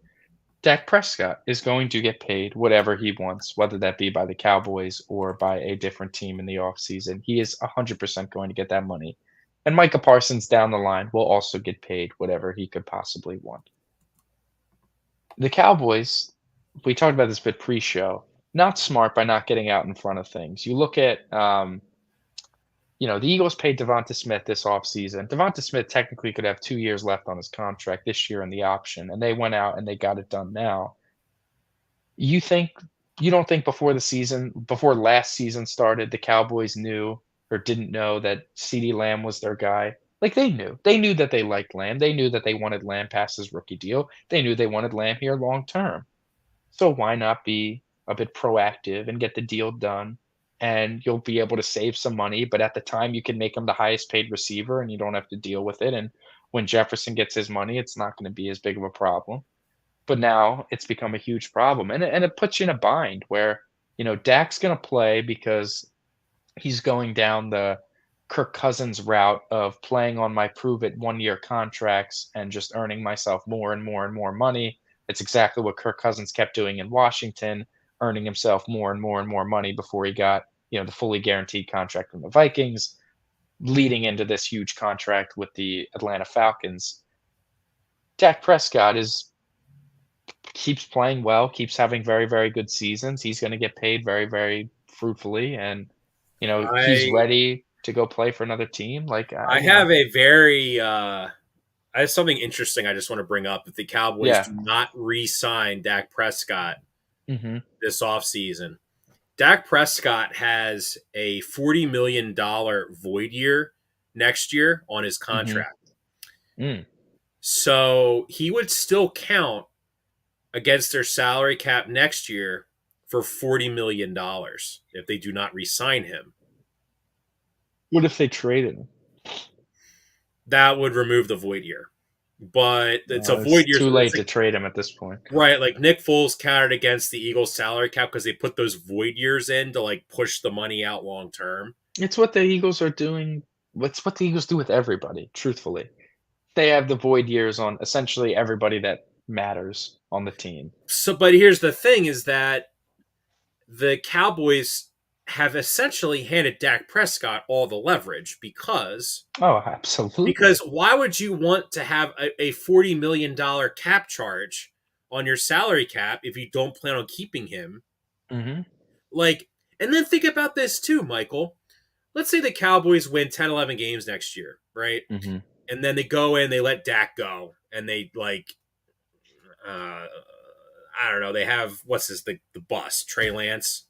Dak Prescott is going to get paid whatever he wants, whether that be by the Cowboys or by a different team in the offseason. He is 100% going to get that money. And Micah Parsons down the line will also get paid whatever he could possibly want. The Cowboys, we talked about this bit pre-show, not smart by not getting out in front of things. You look at, the Eagles paid Devonta Smith this offseason. Devonta Smith technically could have 2 years left on his contract this year in the option, and they went out and they got it done now. You don't think before last season started, the Cowboys knew or didn't know that CeeDee Lamb was their guy? Like they knew. They knew that they liked Lamb. They knew that they wanted Lamb past his rookie deal. They knew they wanted Lamb here long term. So why not be a bit proactive and get the deal done? And you'll be able to save some money, but at the time you can make him the highest paid receiver and you don't have to deal with it. And when Jefferson gets his money, it's not going to be as big of a problem. But now it's become a huge problem. And it puts you in a bind where, Dak's going to play because he's going down the Kirk Cousins route of playing on my prove it 1-year contracts and just earning myself more and more and more money. It's exactly what Kirk Cousins kept doing in Washington, earning himself more and more and more money before he got, the fully guaranteed contract from the Vikings, leading into this huge contract with the Atlanta Falcons. Dak Prescott keeps playing well, keeps having very, very good seasons. He's going to get paid very, very fruitfully, and he's ready to go play for another team. Like I have something interesting I just want to bring up. If the Cowboys do not re-sign Dak Prescott this offseason, Dak Prescott has a $40 million void year next year on his contract. So he would still count against their salary cap next year for $40 million if they do not re-sign him. What if they traded him? That would remove the void year. But it's a void year. Too late to trade him at this point. Right. Like Nick Foles counted against the Eagles salary cap because they put those void years in to like push the money out long term. It's what the Eagles are doing. It's what the Eagles do with everybody, truthfully. They have the void years on essentially everybody that matters on the team. So, but here's the thing is that the Cowboys have essentially handed Dak Prescott all the leverage because... Oh, absolutely. Because why would you want to have a $40 million cap charge on your salary cap if you don't plan on keeping him? Like, and then think about this too, Michael. Let's say the Cowboys win 10, 11 games next year, right? And then they go in, they let Dak go, and they like... I don't know. They have the bus, Trey Lance.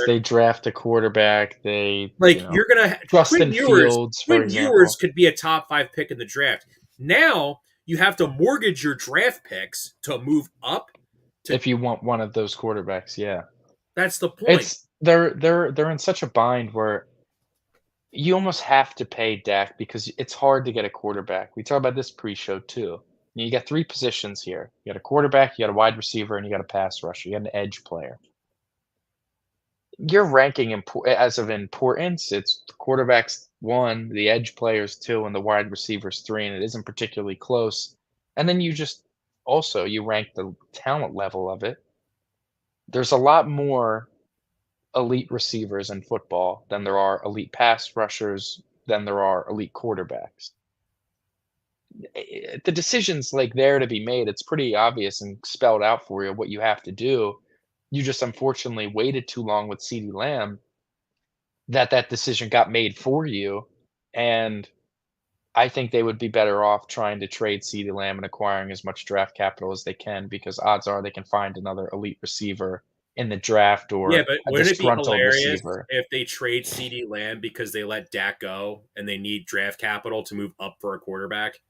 They draft a quarterback. They you're gonna Justin Fields. Quinn Ewers could be a top 5 pick in the draft. Now you have to mortgage your draft picks to move up. If you want one of those quarterbacks, yeah, that's the point. They're in such a bind where you almost have to pay Dak because it's hard to get a quarterback. We talked about this pre-show too. You got 3 positions here. You got a quarterback, you got a wide receiver, and you got a pass rusher. You got an edge player. You're ranking as of importance, it's the quarterbacks 1, the edge players 2, and the wide receivers 3, and it isn't particularly close. And then you just also you rank the talent level of it. There's a lot more elite receivers in football than there are elite pass rushers, than there are elite quarterbacks. The decision's, like, there to be made. It's pretty obvious and spelled out for you what you have to do. You just unfortunately waited too long with CeeDee Lamb that decision got made for you, and I think they would be better off trying to trade CeeDee Lamb and acquiring as much draft capital as they can because odds are they can find another elite receiver in the draft Yeah, or but a wouldn't it be disgruntled hilarious receiver. if they trade CeeDee Lamb because they let Dak go and they need draft capital to move up for a quarterback?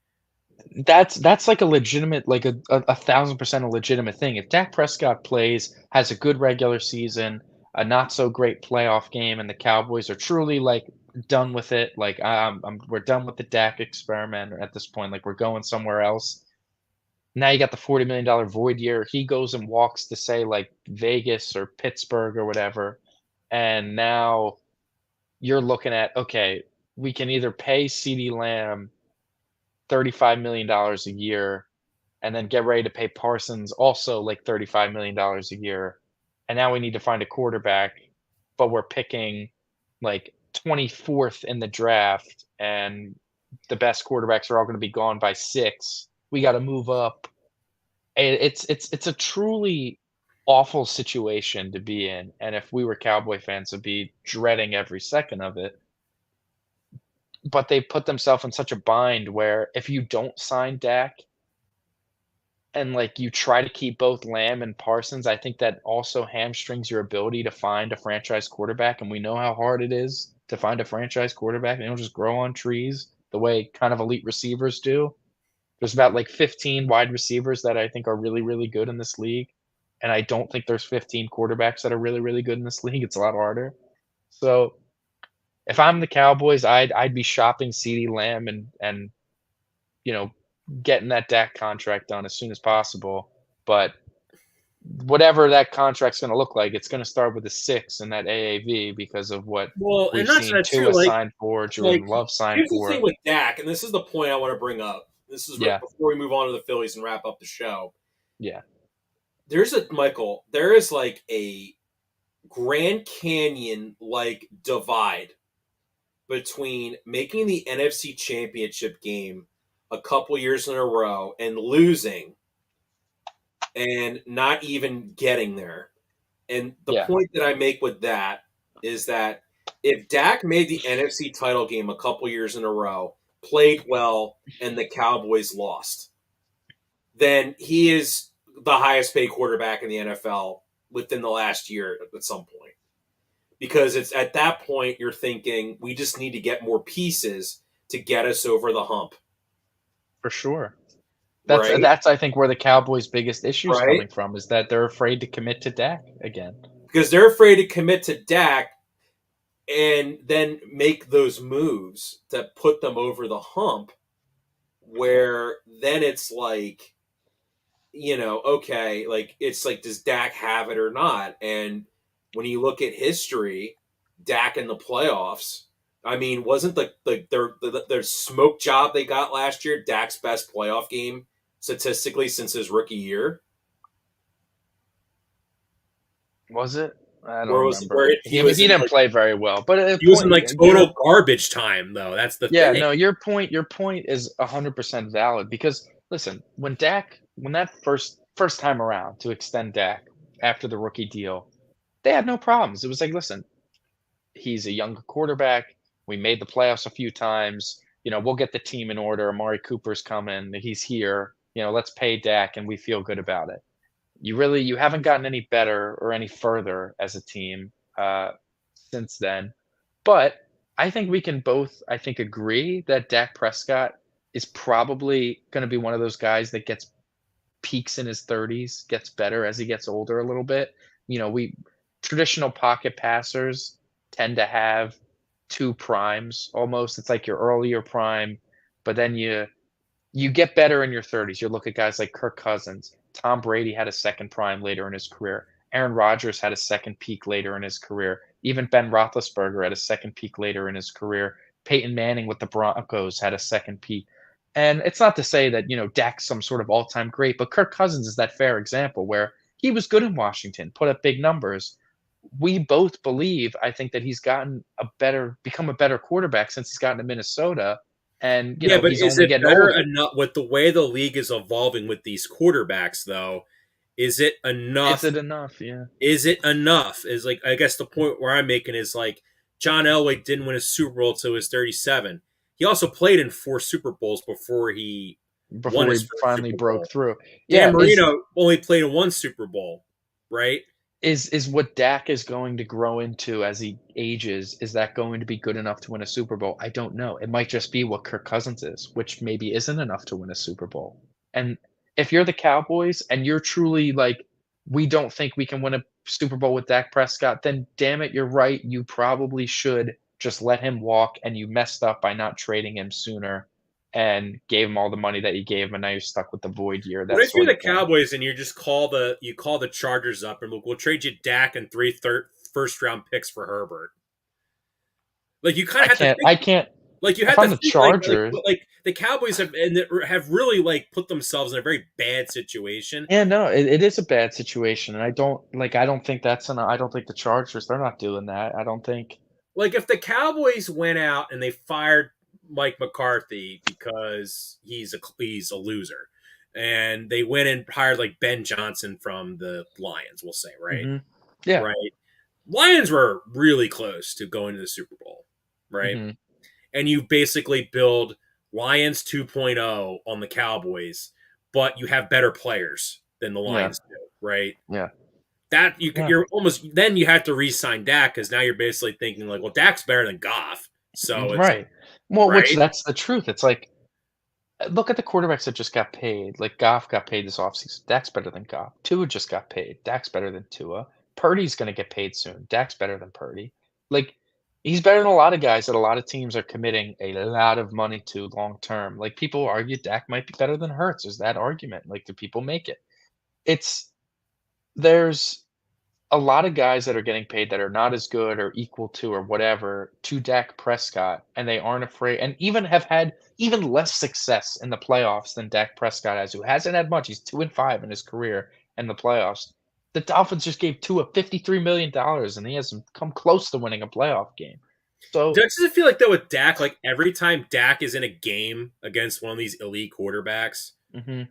That's like a legitimate, like a 1,000% a legitimate thing. If Dak Prescott plays, has a good regular season, a not so great playoff game, and the Cowboys are truly like done with it, like we're done with the Dak experiment at this point, like we're going somewhere else. Now you got the $40 million void year. He goes and walks to say like Vegas or Pittsburgh or whatever, and now you're looking at okay, we can either pay CeeDee Lamb $35 million a year and then get ready to pay Parsons also like $35 million a year. And now we need to find a quarterback, but we're picking like 24th in the draft, and the best quarterbacks are all going to be gone by 6. We got to move up. It's a truly awful situation to be in, and if we were Cowboy fans, would be dreading every second of it. But they put themselves in such a bind where if you don't sign Dak, and, like, you try to keep both Lamb and Parsons, I think that also hamstrings your ability to find a franchise quarterback, and we know how hard it is to find a franchise quarterback. They don't just grow on trees the way kind of elite receivers do. There's about, like, 15 wide receivers that I think are really, really good in this league, and I don't think there's 15 quarterbacks that are really, really good in this league. It's a lot harder. So, if I'm the Cowboys, I'd be shopping CeeDee Lamb and you know, getting that Dak contract done as soon as possible. But whatever that contract's going to look like, it's going to start with a 6 in that AAV because of what And we've that's seen that too. Tua sign for, Jordan Love sign Here's the for. thing with Dak, and this is the point I want to bring up. This is before we move on to the Phillies and wrap up the show. Yeah. There is like a Grand Canyon like divide between making the NFC Championship game a couple years in a row and losing and not even getting there. And the point that I make with that is that if Dak made the NFC title game a couple years in a row, played well, and the Cowboys lost, then he is the highest paid quarterback in the NFL within the last year at some point. Because it's at that point you're thinking we just need to get more pieces to get us over the hump. For sure. That's I think where the Cowboys' biggest issue is coming from is that they're afraid to commit to Dak again. Because they're afraid to commit to Dak and then make those moves that put them over the hump, where then it's like, okay, like it's like, does Dak have it or not? And when you look at history, Dak in the playoffs, I mean, wasn't the smoke job they got last year Dak's best playoff game statistically since his rookie year? Was it? I don't remember. He didn't like, play very well, but he was in like total garbage time, though. That's the thing. Yeah, no, your point is 100% valid because listen, when that first time around to extend Dak after the rookie deal, they had no problems. It was like, listen, he's a younger quarterback. We made the playoffs a few times. We'll get the team in order. Amari Cooper's coming. He's here. Let's pay Dak, and we feel good about it. You haven't gotten any better or any further as a team since then. But I think we can both, agree that Dak Prescott is probably going to be one of those guys that gets peaks in his 30s, gets better as he gets older a little bit. Traditional pocket passers tend to have 2 primes almost. It's like your earlier prime, but then you get better in your 30s. You look at guys like Kirk Cousins. Tom Brady had a second prime later in his career. Aaron Rodgers had a second peak later in his career. Even Ben Roethlisberger had a second peak later in his career. Peyton Manning with the Broncos had a second peak. And it's not to say that, Dak's some sort of all-time great, but Kirk Cousins is that fair example where he was good in Washington, put up big numbers. We both believe, I think, that he's become a better quarterback since he's gotten to Minnesota. And, but he's is only it getting better older. enough with the way the league is evolving with these quarterbacks, though? Is it enough? Is it enough? Yeah. Is it enough? Is like, I guess the point where I'm making is like, John Elway didn't win a Super Bowl until he was 37. He also played in 4 Super Bowls before he finally broke through. Dan Marino only played in 1 Super Bowl, right? Is what Dak is going to grow into as he ages, is that going to be good enough to win a Super Bowl? I don't know. It might just be what Kirk Cousins is, which maybe isn't enough to win a Super Bowl. And if you're the Cowboys and you're truly like, we don't think we can win a Super Bowl with Dak Prescott, then damn it, you're right. You probably should just let him walk, and you messed up by not trading him sooner and gave him all the money that you gave him, and now you're stuck with the void year. What if you're the Cowboys and you just call the Chargers up and we'll trade you Dak and 3 first-round picks for Herbert? Like, you kind of have to. I can't. Like, you have to. The Chargers, like the Cowboys have really like put themselves in a very bad situation. Yeah, no, it is a bad situation, and I don't think the Chargers, they're not doing that. I don't think. Like, if the Cowboys went out and they fired Mike McCarthy because he's a loser, and they went and hired like Ben Johnson from the Lions, we'll say, right? Mm-hmm. Yeah. Right. Lions were really close to going to the Super Bowl, right? Mm-hmm. And you basically build Lions 2.0 on the Cowboys, but you have better players than the Lions do, right? Yeah. That you're almost, then you have to re-sign Dak, because now you're basically thinking like, well, Dak's better than Goff. So it's right. Well, right? Which that's the truth. It's like, look at the quarterbacks that just got paid. Like, Goff got paid this offseason. Dak's better than Goff. Tua just got paid. Dak's better than Tua. Purdy's going to get paid soon. Dak's better than Purdy. Like, he's better than a lot of guys that a lot of teams are committing a lot of money to long term. Like, people argue Dak might be better than Hurts. There's that argument. Like, do people make it? There's a lot of guys that are getting paid that are not as good or equal to or whatever to Dak Prescott, and they aren't afraid, and even have had even less success in the playoffs than Dak Prescott has, who hasn't had much. He's 2-5 in his career in the playoffs. The Dolphins just gave Tua $53 million, and he hasn't come close to winning a playoff game. So does it feel like, though, with Dak, like every time Dak is in a game against one of these elite quarterbacks,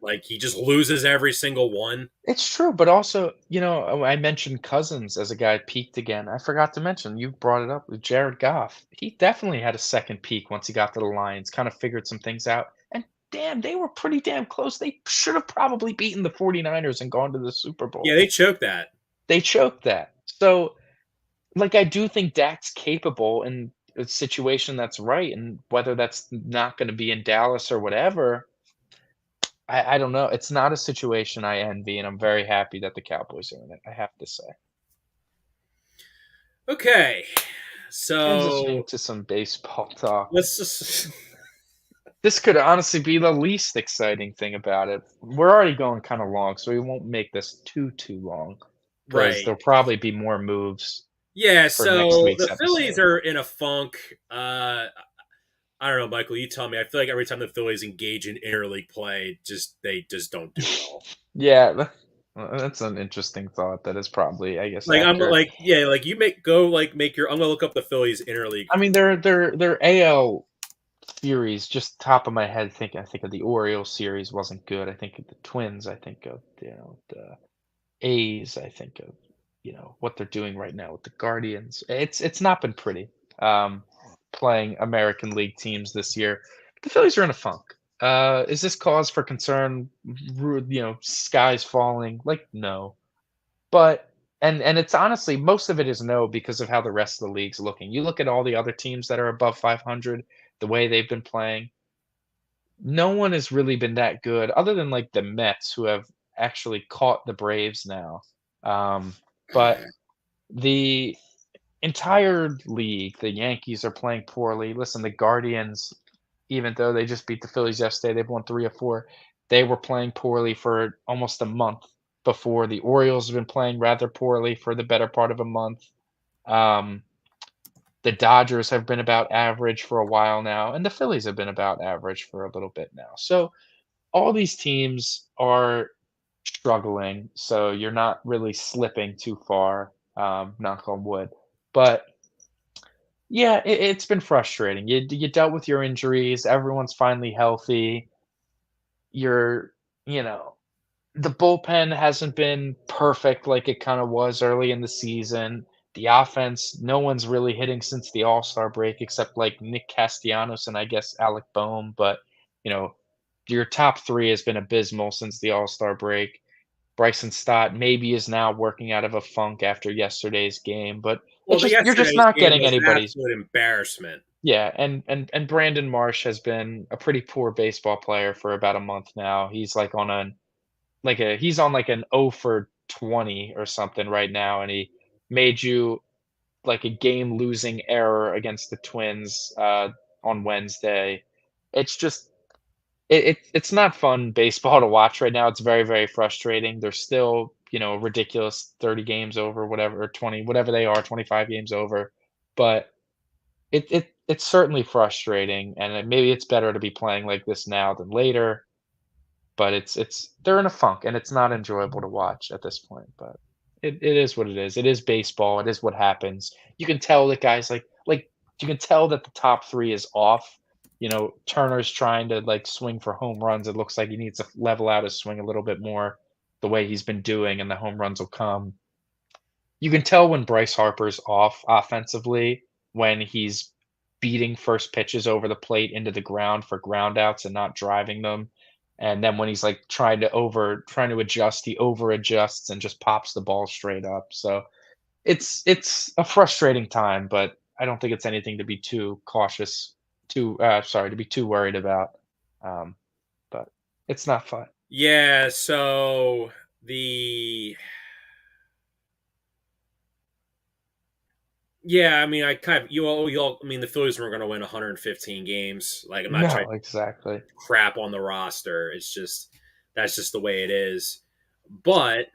like he just loses every single one? It's true, but also, I mentioned Cousins as a guy peaked again. I forgot to mention, you brought it up with Jared Goff. He definitely had a second peak once he got to the Lions, kind of figured some things out. And damn, they were pretty damn close. They should have probably beaten the 49ers and gone to the Super Bowl. Yeah, they choked that. So, like, I do think Dak's capable in a situation that's right, and whether that's not going to be in Dallas or whatever, I don't know. It's not a situation I envy, and I'm very happy that the Cowboys are in it, I have to say. Okay, so transitioning to some baseball talk. Let's just. This could honestly be the least exciting thing about it. We're already going kind of long, so we won't make this too long. Right. There'll probably be more moves. Yeah, so the Phillies are in a funk. I don't know, Michael, you tell me. I feel like every time the Phillies engage in interleague play, they just don't do well. Yeah, that's an interesting thought. That is probably, I guess, like accurate. I'm like, yeah, like you make your. I'm gonna look up the Phillies interleague. I mean, their AL series, just top of my head, I think of the Orioles series wasn't good. I think of the Twins. I think of the A's. I think of what they're doing right now with the Guardians. It's not been pretty. Playing American League teams this year. The Phillies are in a funk. Is this cause for concern? Skies falling? Like, no. But and it's honestly, most of it is no, because of how the rest of the league's looking. You look at all the other teams that are above 500, the way they've been playing. No one has really been that good, other than like the Mets, who have actually caught the Braves now. But the entire league, the Yankees are playing poorly. Listen, the Guardians, even though they just beat the Phillies yesterday, they've won 3 of 4. They were playing poorly for almost a month. before. The Orioles have been playing rather poorly for the better part of a month. The Dodgers have been about average for a while now, and the Phillies have been about average for a little bit now. So all these teams are struggling, so you're not really slipping too far, knock on wood. But yeah, it's been frustrating. You dealt with your injuries, everyone's finally healthy. You're, you know, the bullpen hasn't been perfect like it kind of was early in the season. The offense, no one's really hitting since the All-Star break except like Nick Castellanos and I guess Alec Boehm, but you know, your top 3 has been abysmal since the All-Star break. Bryson Stott maybe is now working out of a funk after yesterday's game, but Well, you're just yesterday's not game getting was an anybody's. absolute embarrassment. Yeah, and Brandon Marsh has been a pretty poor baseball player for about a month now. He's like on he's on like an 0 for 20 or something right now, and he made you like a game losing error against the Twins on Wednesday. It's just it's not fun baseball to watch right now. It's very, very frustrating. There's still, ridiculous 30 games over, whatever, or 20, whatever they are, 25 games over. But it's certainly frustrating, and maybe it's better to be playing like this now than later. But it's they're in a funk, and it's not enjoyable to watch at this point. But it is what it is. It is baseball. It is what happens. You can tell that guys like you can tell that the top 3 is off. Turner's trying to like swing for home runs. It looks like he needs to level out his swing a little bit more the way he's been doing, and the home runs will come. You can tell when Bryce Harper's off offensively, when he's beating first pitches over the plate into the ground for ground outs and not driving them. And then when he's like trying to adjust, he over adjusts and just pops the ball straight up. So it's a frustrating time, but I don't think it's anything to be too cautious, to be too worried about. But it's not fun. Yeah, so the Yeah, I mean, I kind of you all. I mean, the Phillies were going to win 115 games. Like, I'm not trying No, to exactly. crap on the roster. It's just that's just the way it is. But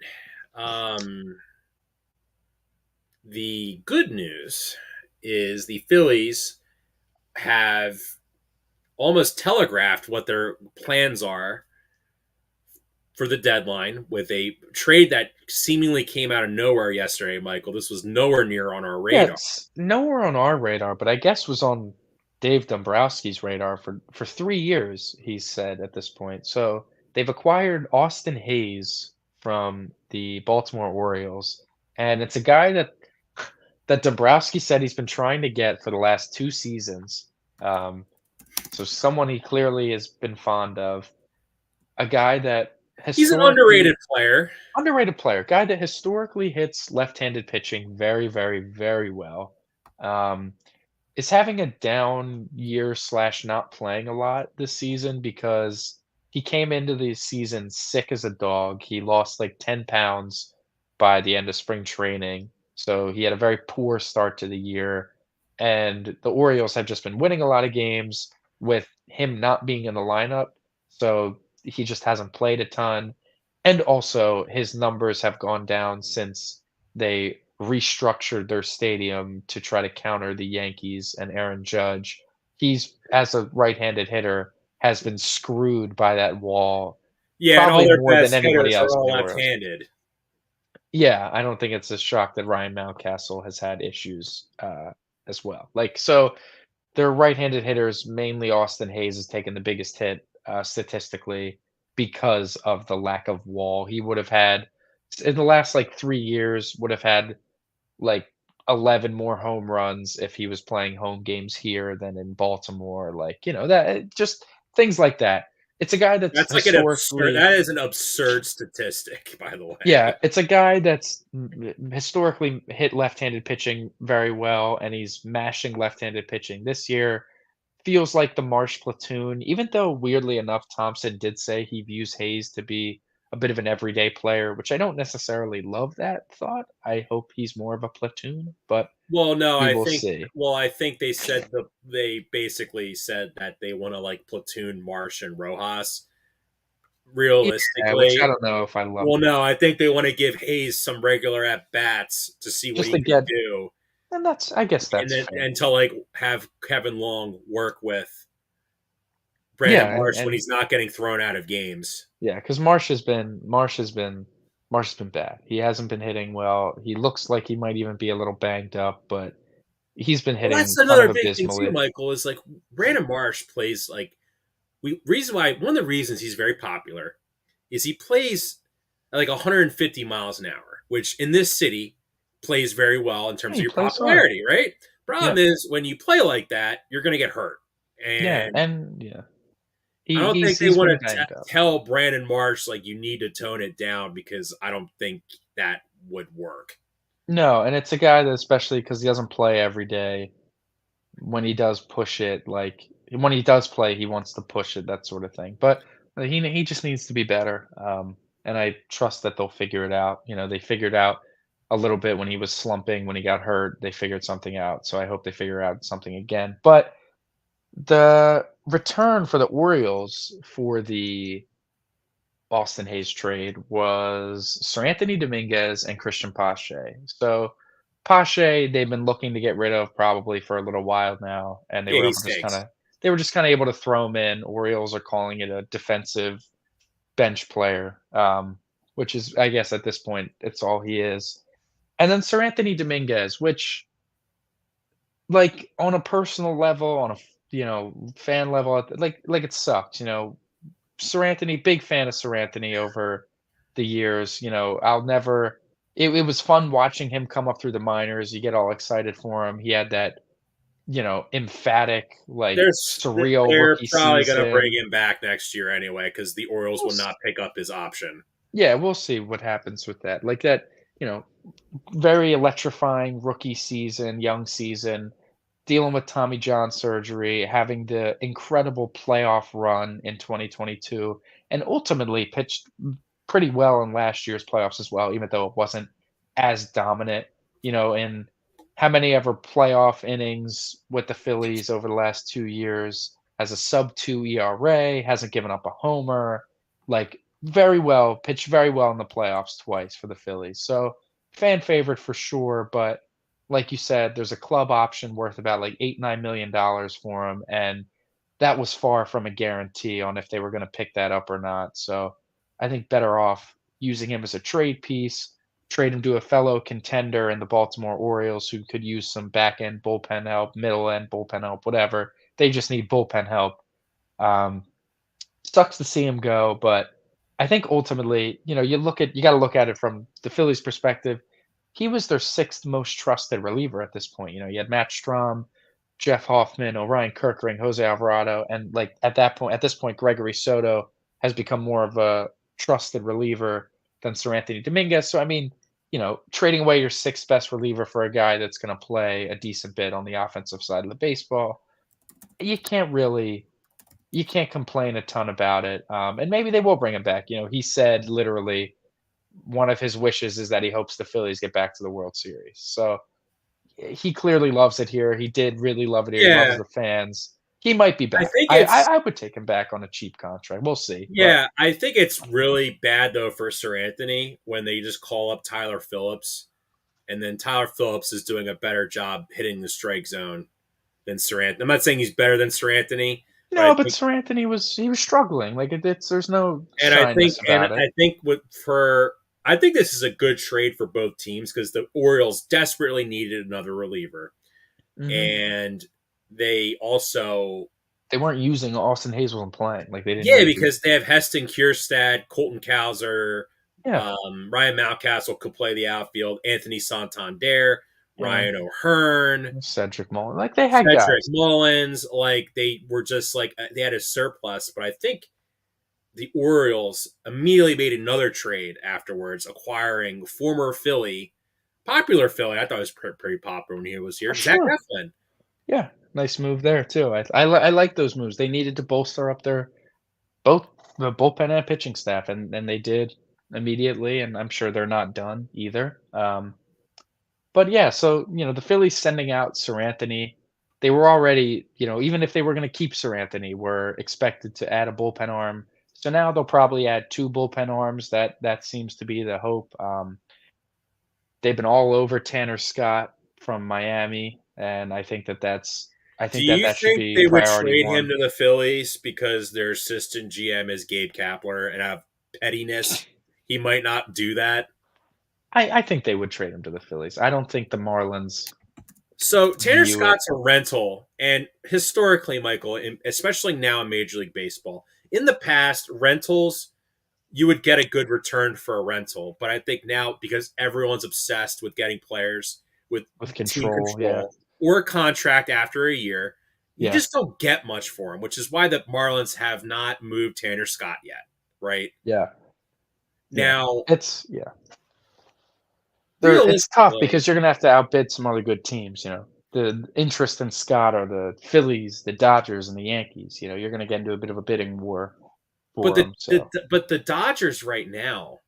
the good news is the Phillies have almost telegraphed what their plans are for the deadline with a trade that seemingly came out of nowhere yesterday, Michael. This was nowhere near on our Yeah, radar. it's nowhere on our radar, but I guess was on Dave Dombrowski's radar for 3 years, he said at this point. So they've acquired Austin Hayes from the Baltimore Orioles, and it's a guy that Dombrowski said he's been trying to get for the last 2 seasons. So someone he clearly has been fond of. A guy that He's an underrated player, guy that historically hits left-handed pitching very, very, very well. Is having a down year / not playing a lot this season because he came into the season sick as a dog. He lost like 10 pounds by the end of spring training. So he had a very poor start to the year. And the Orioles have just been winning a lot of games with him not being in the lineup. So he just hasn't played a ton. And also his numbers have gone down since they restructured their stadium to try to counter the Yankees and Aaron Judge. He's, as a right-handed hitter, has been screwed by that wall. Yeah, and all Probably their more than best anybody hitters are else in all the Orioles. left-handed. Yeah, I don't think it's a shock that Ryan Mountcastle has had issues as well. So their right-handed hitters, mainly Austin Hayes, has taken the biggest hit statistically because of the lack of wall. He would have had in the last like 3 years would have had like 11 more home runs if he was playing home games here than in Baltimore. That just things like that. It's a guy that's like historically that is an absurd statistic, by the way. Yeah, it's a guy that's historically hit left-handed pitching very well, and he's mashing left-handed pitching this year. Feels like the Marsh platoon, even though weirdly enough, Thompson did say he views Hayes to be a bit of an everyday player, which I don't necessarily love that thought. I hope he's more of a platoon, but well, no, we will see. Well, I think they basically said that they want to like platoon Marsh and Rojas realistically. Which I don't know if I love. Well, no, I think they want to give Hayes some regular at bats to see what he can do. And I guess that's fair. And to like have Kevin Long work with Brandon Marsh when he's not getting thrown out of games. Yeah, because Marsh has been bad. He hasn't been hitting well. He looks like he might even be a little banged up, but he's been hitting. That's another big thing too, Michael. Is like Brandon Marsh plays like one of the reasons he's very popular is he plays at like 150 miles an hour, which in this city plays very well in terms of your popularity, right? Problem is when you play like that, you're going to get hurt. And I don't think they want to tell Brandon Marsh like you need to tone it down because I don't think that would work. No, and it's a guy that, especially because he doesn't play every day, when he does push it, like when he does play, he wants to push it, that sort of thing. But he just needs to be better, and I trust that they'll figure it out. They figured out a little bit when he was slumping, when he got hurt. They figured something out, so I hope they figure out something again. But the return for the Orioles for the Austin Hayes trade was Seranthony Dominguez and Christian Pache. So Pache, they've been looking to get rid of probably for a little while now, and they were just kind of able to throw him in. Orioles are calling it a defensive bench player, which is, I guess, at this point, it's all he is. And then Seranthony Dominguez, which, like, on a personal level, on a fan level, like it sucks. Seranthony, big fan of Seranthony over the years. I'll never. It was fun watching him come up through the minors. You get all excited for him. He had that, emphatic, like surreal rookie season. They're probably going to bring him back next year anyway because the Orioles will not pick up his option. Yeah, we'll see what happens with that. Like that, very electrifying rookie season, young season. Dealing with Tommy John surgery, having the incredible playoff run in 2022, and ultimately pitched pretty well in last year's playoffs as well, even though it wasn't as dominant. In how many ever playoff innings with the Phillies over the last 2 years, has a sub-2 ERA, hasn't given up a homer, pitched very well in the playoffs twice for the Phillies. So fan favorite for sure, but like you said, there's a club option worth about like $8-9 million for him, and that was far from a guarantee on if they were going to pick that up or not. So I think better off using him as a trade piece, trade him to a fellow contender in the Baltimore Orioles who could use some back end bullpen help, middle end bullpen help, whatever. They just need bullpen help. Sucks to see him go, but I think ultimately, you got to look at it from the Phillies' perspective. He was their sixth most trusted reliever at this point. You had Matt Strahm, Jeff Hoffman, Orion Kerkering, Jose Alvarado, and at this point, Gregory Soto has become more of a trusted reliever than Seranthony Dominguez. So I mean, trading away your sixth best reliever for a guy that's going to play a decent bit on the offensive side of the baseball, you can't complain a ton about it. And maybe they will bring him back. He said literally, one of his wishes is that he hopes the Phillies get back to the World Series. So he clearly loves it here. He did really love it here. He loves the fans. He might be back. I would take him back on a cheap contract. We'll see. Yeah, I think it's really bad, though, for Seranthony when they just call up Tyler Phillips, and then Tyler Phillips is doing a better job hitting the strike zone than Seranthony. I'm not saying he's better than Seranthony. No, but Seranthony was struggling. There's no shyness about it. I think this is a good trade for both teams because the Orioles desperately needed another reliever, and they weren't using Austin Hazelton playing they didn't. Yeah, because they have Heston Kjerstad, Colton Cowser, Ryan Mountcastle could play the outfield, Anthony Santander, Ryan O'Hearn, Cedric Mullins. They had Cedric Mullins. They were just they had a surplus, but I think the Orioles immediately made another trade afterwards, acquiring former popular Philly. I thought it was pretty popular when he was here. Zach Eflin. Yeah, nice move there too. I like those moves. They needed to bolster up both the bullpen and pitching staff, and they did immediately. And I'm sure they're not done either. But yeah, so the Phillies sending out Seranthony, they were already, even if they were going to keep Seranthony, were expected to add a bullpen arm So now they'll probably add 2 bullpen arms. That seems to be the hope. They've been all over Tanner Scott from Miami, and I think Do that you that should think be they would priority trade him one. to the Phillies because their assistant GM is Gabe Kapler and have pettiness? He might not do that. I think they would trade him to the Phillies. I don't think the Marlins So Tanner view it. Scott's a rental, and historically, Michael, especially now in Major League Baseball, in the past, rentals you would get a good return for a rental. But I think now, because everyone's obsessed with getting players with With team control, yeah. control or a contract after a year, you Yeah. just don't get much for him, which is why the Marlins have not moved Tanner Scott yet, right? Yeah. Now, It's tough realistically, because you're gonna have to outbid some other good teams, The interest in Scott are the Phillies, the Dodgers, and the Yankees. You're gonna get into a bit of a bidding war but for him. So but the Dodgers right now,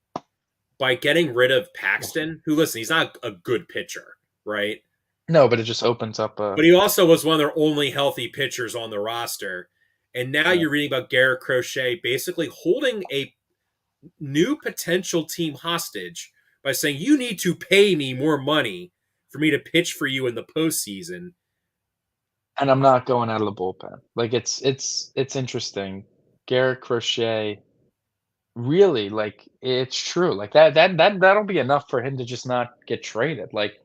by getting rid of Paxton, who, listen, he's not a good pitcher, right? no, but it just opens up But he also was one of their only healthy pitchers on the roster. And now you're reading about Garrett Crochet basically holding a new potential team hostage by saying, you need to pay me more money for me to pitch for you in the postseason. And I'm not going out of the bullpen. Like, it's interesting. Garrett Crochet, really, like, it's true. Like, that'll be enough for him to just not get traded. Like,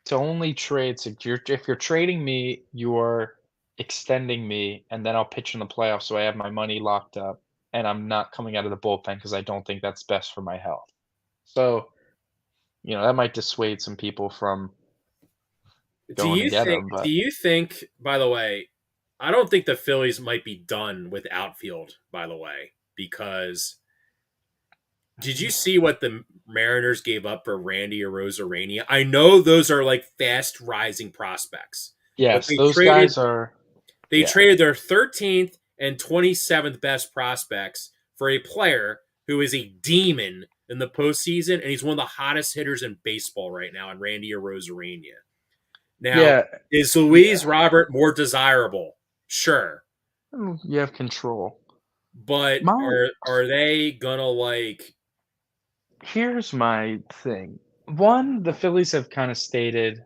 to only trade, so if you're trading me, you're extending me, and then I'll pitch in the playoffs so I have my money locked up, and I'm not coming out of the bullpen because I don't think that's best for my health. So, that might dissuade some people from going to get him, Do but you think, by the way, I don't think the Phillies might be done with outfield, by the way, because did you see what the Mariners gave up for Randy Arozarena? I know those are like fast rising prospects, but yes, those guys are. they traded their 13th and 27th best prospects for a player who is a demon in the postseason, and he's one of the hottest hitters in baseball right now, in Randy Arozarena. Now, is Luis Robert more desirable? Sure. You have control. But are they gonna like? Here's my thing. One, the Phillies have kind of stated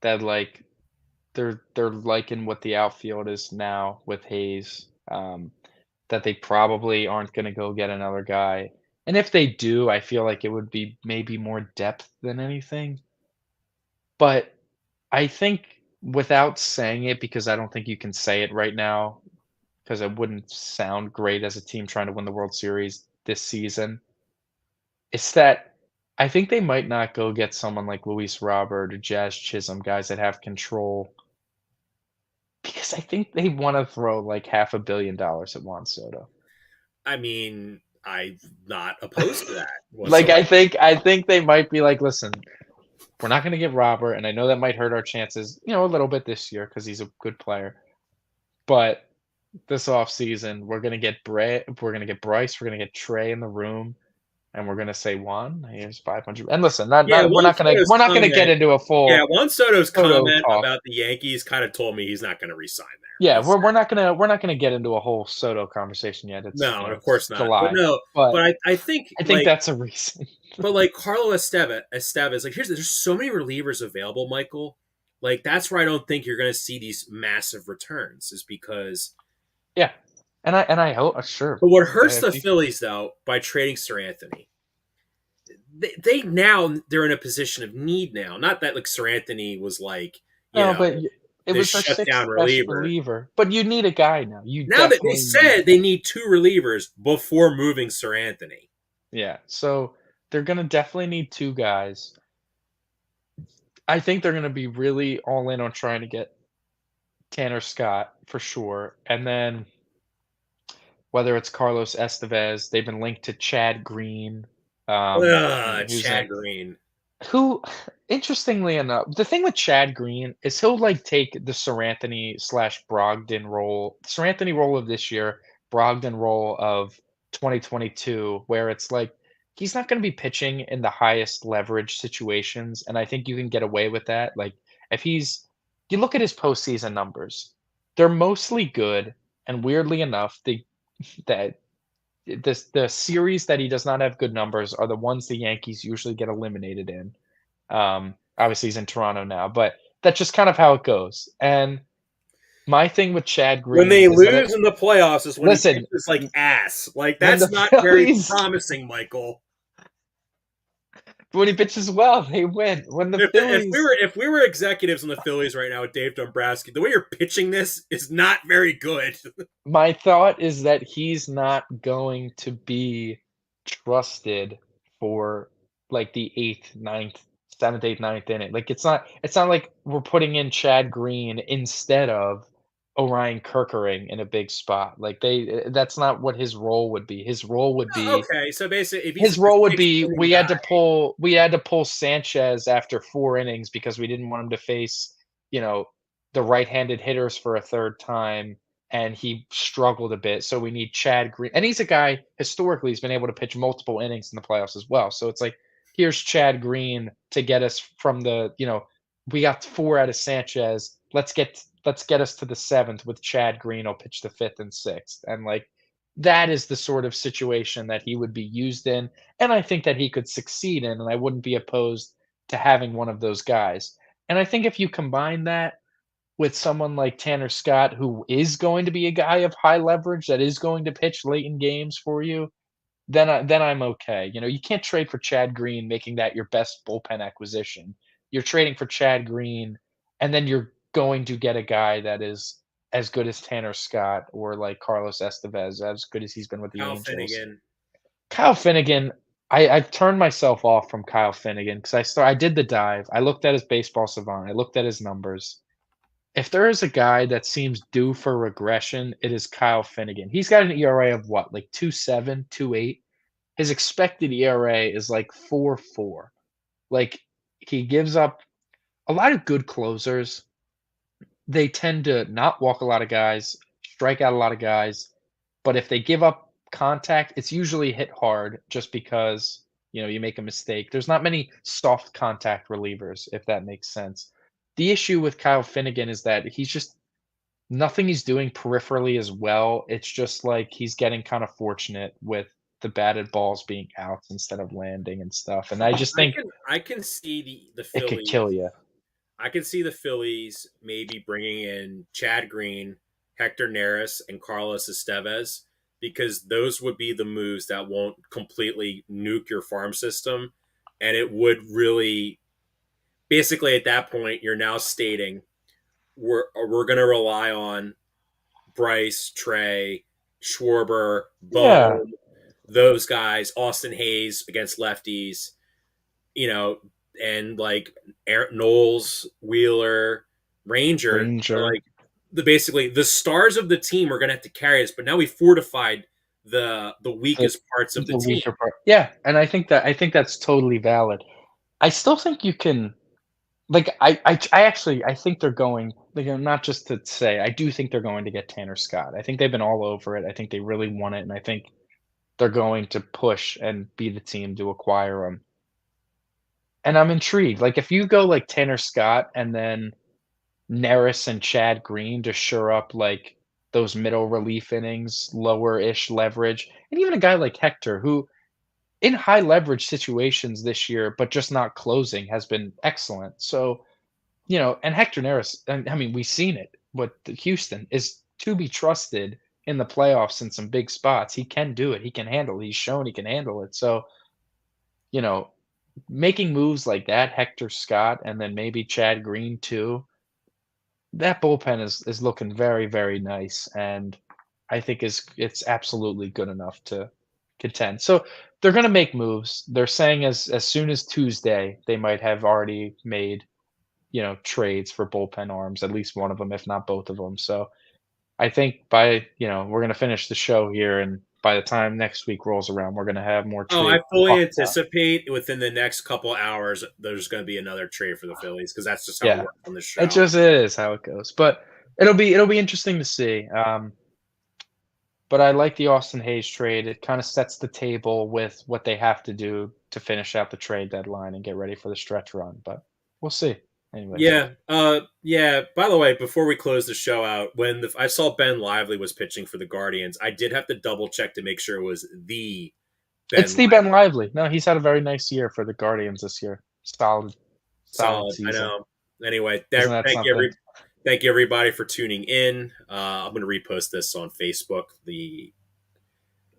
that like they're liking what the outfield is now with Hayes. That they probably aren't going to go get another guy, and if they do, I feel like it would be maybe more depth than anything. But I think, without saying it, because I don't think you can say it right now, because it wouldn't sound great as a team trying to win the World Series this season. It's that I think they might not go get someone like Luis Robert or Jazz Chisholm, guys that have control, because I think they want to throw like $500 million at Juan Soto. I mean, I'm not opposed to that. Like, I think they might be like, listen, we're not going to get Robert, and I know that might hurt our chances, a little bit this year because he's a good player. But this offseason, we're going to get Bryce, we're going to get Trey in the room, and we're gonna say Juan, here's 500. And listen, we're not gonna get into a full. Yeah, Juan Soto's comment about the Yankees kind of told me he's not gonna resign there. Yeah, we're not gonna get into a whole Soto conversation yet. No, of course not. July, but I think that's a reason. But like Carlos Estevez, like there's so many relievers available, Michael. Like that's where I don't think you're gonna see these massive returns, is because And I hope, sure. But what hurts the Phillies, though, by trading Sir Anthony, they're in a position of need now. Not that like Sir Anthony was like, but it was a shutdown reliever. But you need a guy now. Now that they said they need 2 relievers before moving Sir Anthony. Yeah, so they're gonna definitely need 2 guys. I think they're gonna be really all in on trying to get Tanner Scott for sure, and then whether it's Carlos Estevez, they've been linked to Chad Green. Chad Green. Who, interestingly enough, the thing with Chad Green is he'll like take the Sir Anthony / Brogdon role, Sir Anthony role of this year, Brogdon role of 2022, where it's like he's not going to be pitching in the highest leverage situations, and I think you can get away with that. Like if you look at his postseason numbers, they're mostly good, and weirdly enough, that the series that he does not have good numbers are the ones the Yankees usually get eliminated in. Obviously, he's in Toronto now, but that's just kind of how it goes. And my thing with Chad Green, when they lose in the playoffs, is when he pitches like ass. Like that's not very promising, Michael. When he pitches well, they win. When the Phillies, if we were executives in the Phillies right now with Dave Dombrowski, the way you're pitching this is not very good. My thought is that he's not going to be trusted for like the 8th, 9th, 7th, 8th, 9th inning. Like it's not like we're putting in Chad Green instead of Orion Kerkering in a big spot. Like that's not what his role would be. His role would be okay. So basically, if his role would be we had to pull Sanchez after 4 innings because we didn't want him to face, the right-handed hitters for a third time, and he struggled a bit. So we need Chad Green, and he's a guy historically he's been able to pitch multiple innings in the playoffs as well. So it's like here's Chad Green to get us from we got 4 out of Sanchez. Let's get us to the 7th with Chad Green. I'll pitch the 5th and 6th, and like that is the sort of situation that he would be used in, and I think that he could succeed in, and I wouldn't be opposed to having one of those guys. And I think if you combine that with someone like Tanner Scott, who is going to be a guy of high leverage, that is going to pitch late in games for you, then I'm okay. You can't trade for Chad Green, making that your best bullpen acquisition. You're trading for Chad Green, and then you're going to get a guy that is as good as Tanner Scott or like Carlos Estevez, as good as he's been with the Angels. Kyle Finnegan, I've turned myself off from Kyle Finnegan because I did the dive. I looked at his baseball savant. I looked at his numbers. If there is a guy that seems due for regression, it is Kyle Finnegan. He's got an ERA of what, like 2.7, 2.8? His expected ERA is like 4.4. Like he gives up a lot of good closers. They tend to not walk a lot of guys, strike out a lot of guys, but if they give up contact, it's usually hit hard just because, you make a mistake. There's not many soft contact relievers, if that makes sense. The issue with Kyle Finnegan is that he's just nothing he's doing peripherally as well. It's just like he's getting kind of fortunate with the batted balls being outs instead of landing and stuff. And I just think I can see the Phillies. It could kill you. I can see the Phillies maybe bringing in Chad Green, Hector Neris, and Carlos Estevez, because those would be the moves that won't completely nuke your farm system. And it would really, basically at that point, you're now stating we're going to rely on Bryce, Trey, Schwarber, Bone, those guys, Austin Hayes against lefties, and like Knowles, Wheeler, Ranger. Like basically the stars of the team are going to have to carry us. But now we fortified the weakest parts of the team. Yeah, and I think that's totally valid. I still think you can. Like I think they're going. Not just to say, I do think they're going to get Tanner Scott. I think they've been all over it. I think they really want it, and I think they're going to push and be the team to acquire him. And I'm intrigued. Like if you go like Tanner Scott and then Neris and Chad Green to shore up like those middle relief innings, lower-ish leverage, and even a guy like Hector, who in high leverage situations this year, but just not closing, has been excellent. So, and Hector Neris, I mean, we've seen it. What Houston is to be trusted in the playoffs in some big spots. He can do it. He can handle it. He's shown he can handle it. So, making moves like that, Hector Scott, and then maybe Chad Green too, that bullpen is looking very, very nice, and I think it's absolutely good enough to contend. So they're going to make moves. They're saying as soon as Tuesday they might have already made trades for bullpen arms, at least one of them, if not both of them. So I think by we're going to finish the show here, and by the time next week rolls around, we're going to have more trades. I fully anticipate within the next couple hours there's going to be another trade for the Phillies, because that's just how it works on the show. It just is how it goes, but it'll be interesting to see. But I like the Austin Hayes trade. It kind of sets the table with what they have to do to finish out the trade deadline and get ready for the stretch run. But we'll see. Anyway. Yeah. By the way, before we close the show out, when I saw Ben Lively was pitching for the Guardians, I did have to double check to make sure it was the Ben. It's the Ben Lively. No, he's had a very nice year for the Guardians this year. Solid season. I know. Anyway, thank you everybody for tuning in. I'm going to repost this on Facebook. The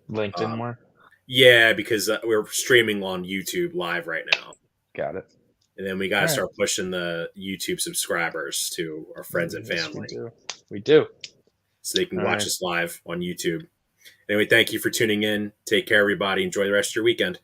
LinkedIn more. Yeah, because we're streaming on YouTube live right now. Got it. And then we got to start pushing the YouTube subscribers to our friends and family. We do. So they can watch us live on YouTube. Anyway, thank you for tuning in. Take care, everybody. Enjoy the rest of your weekend.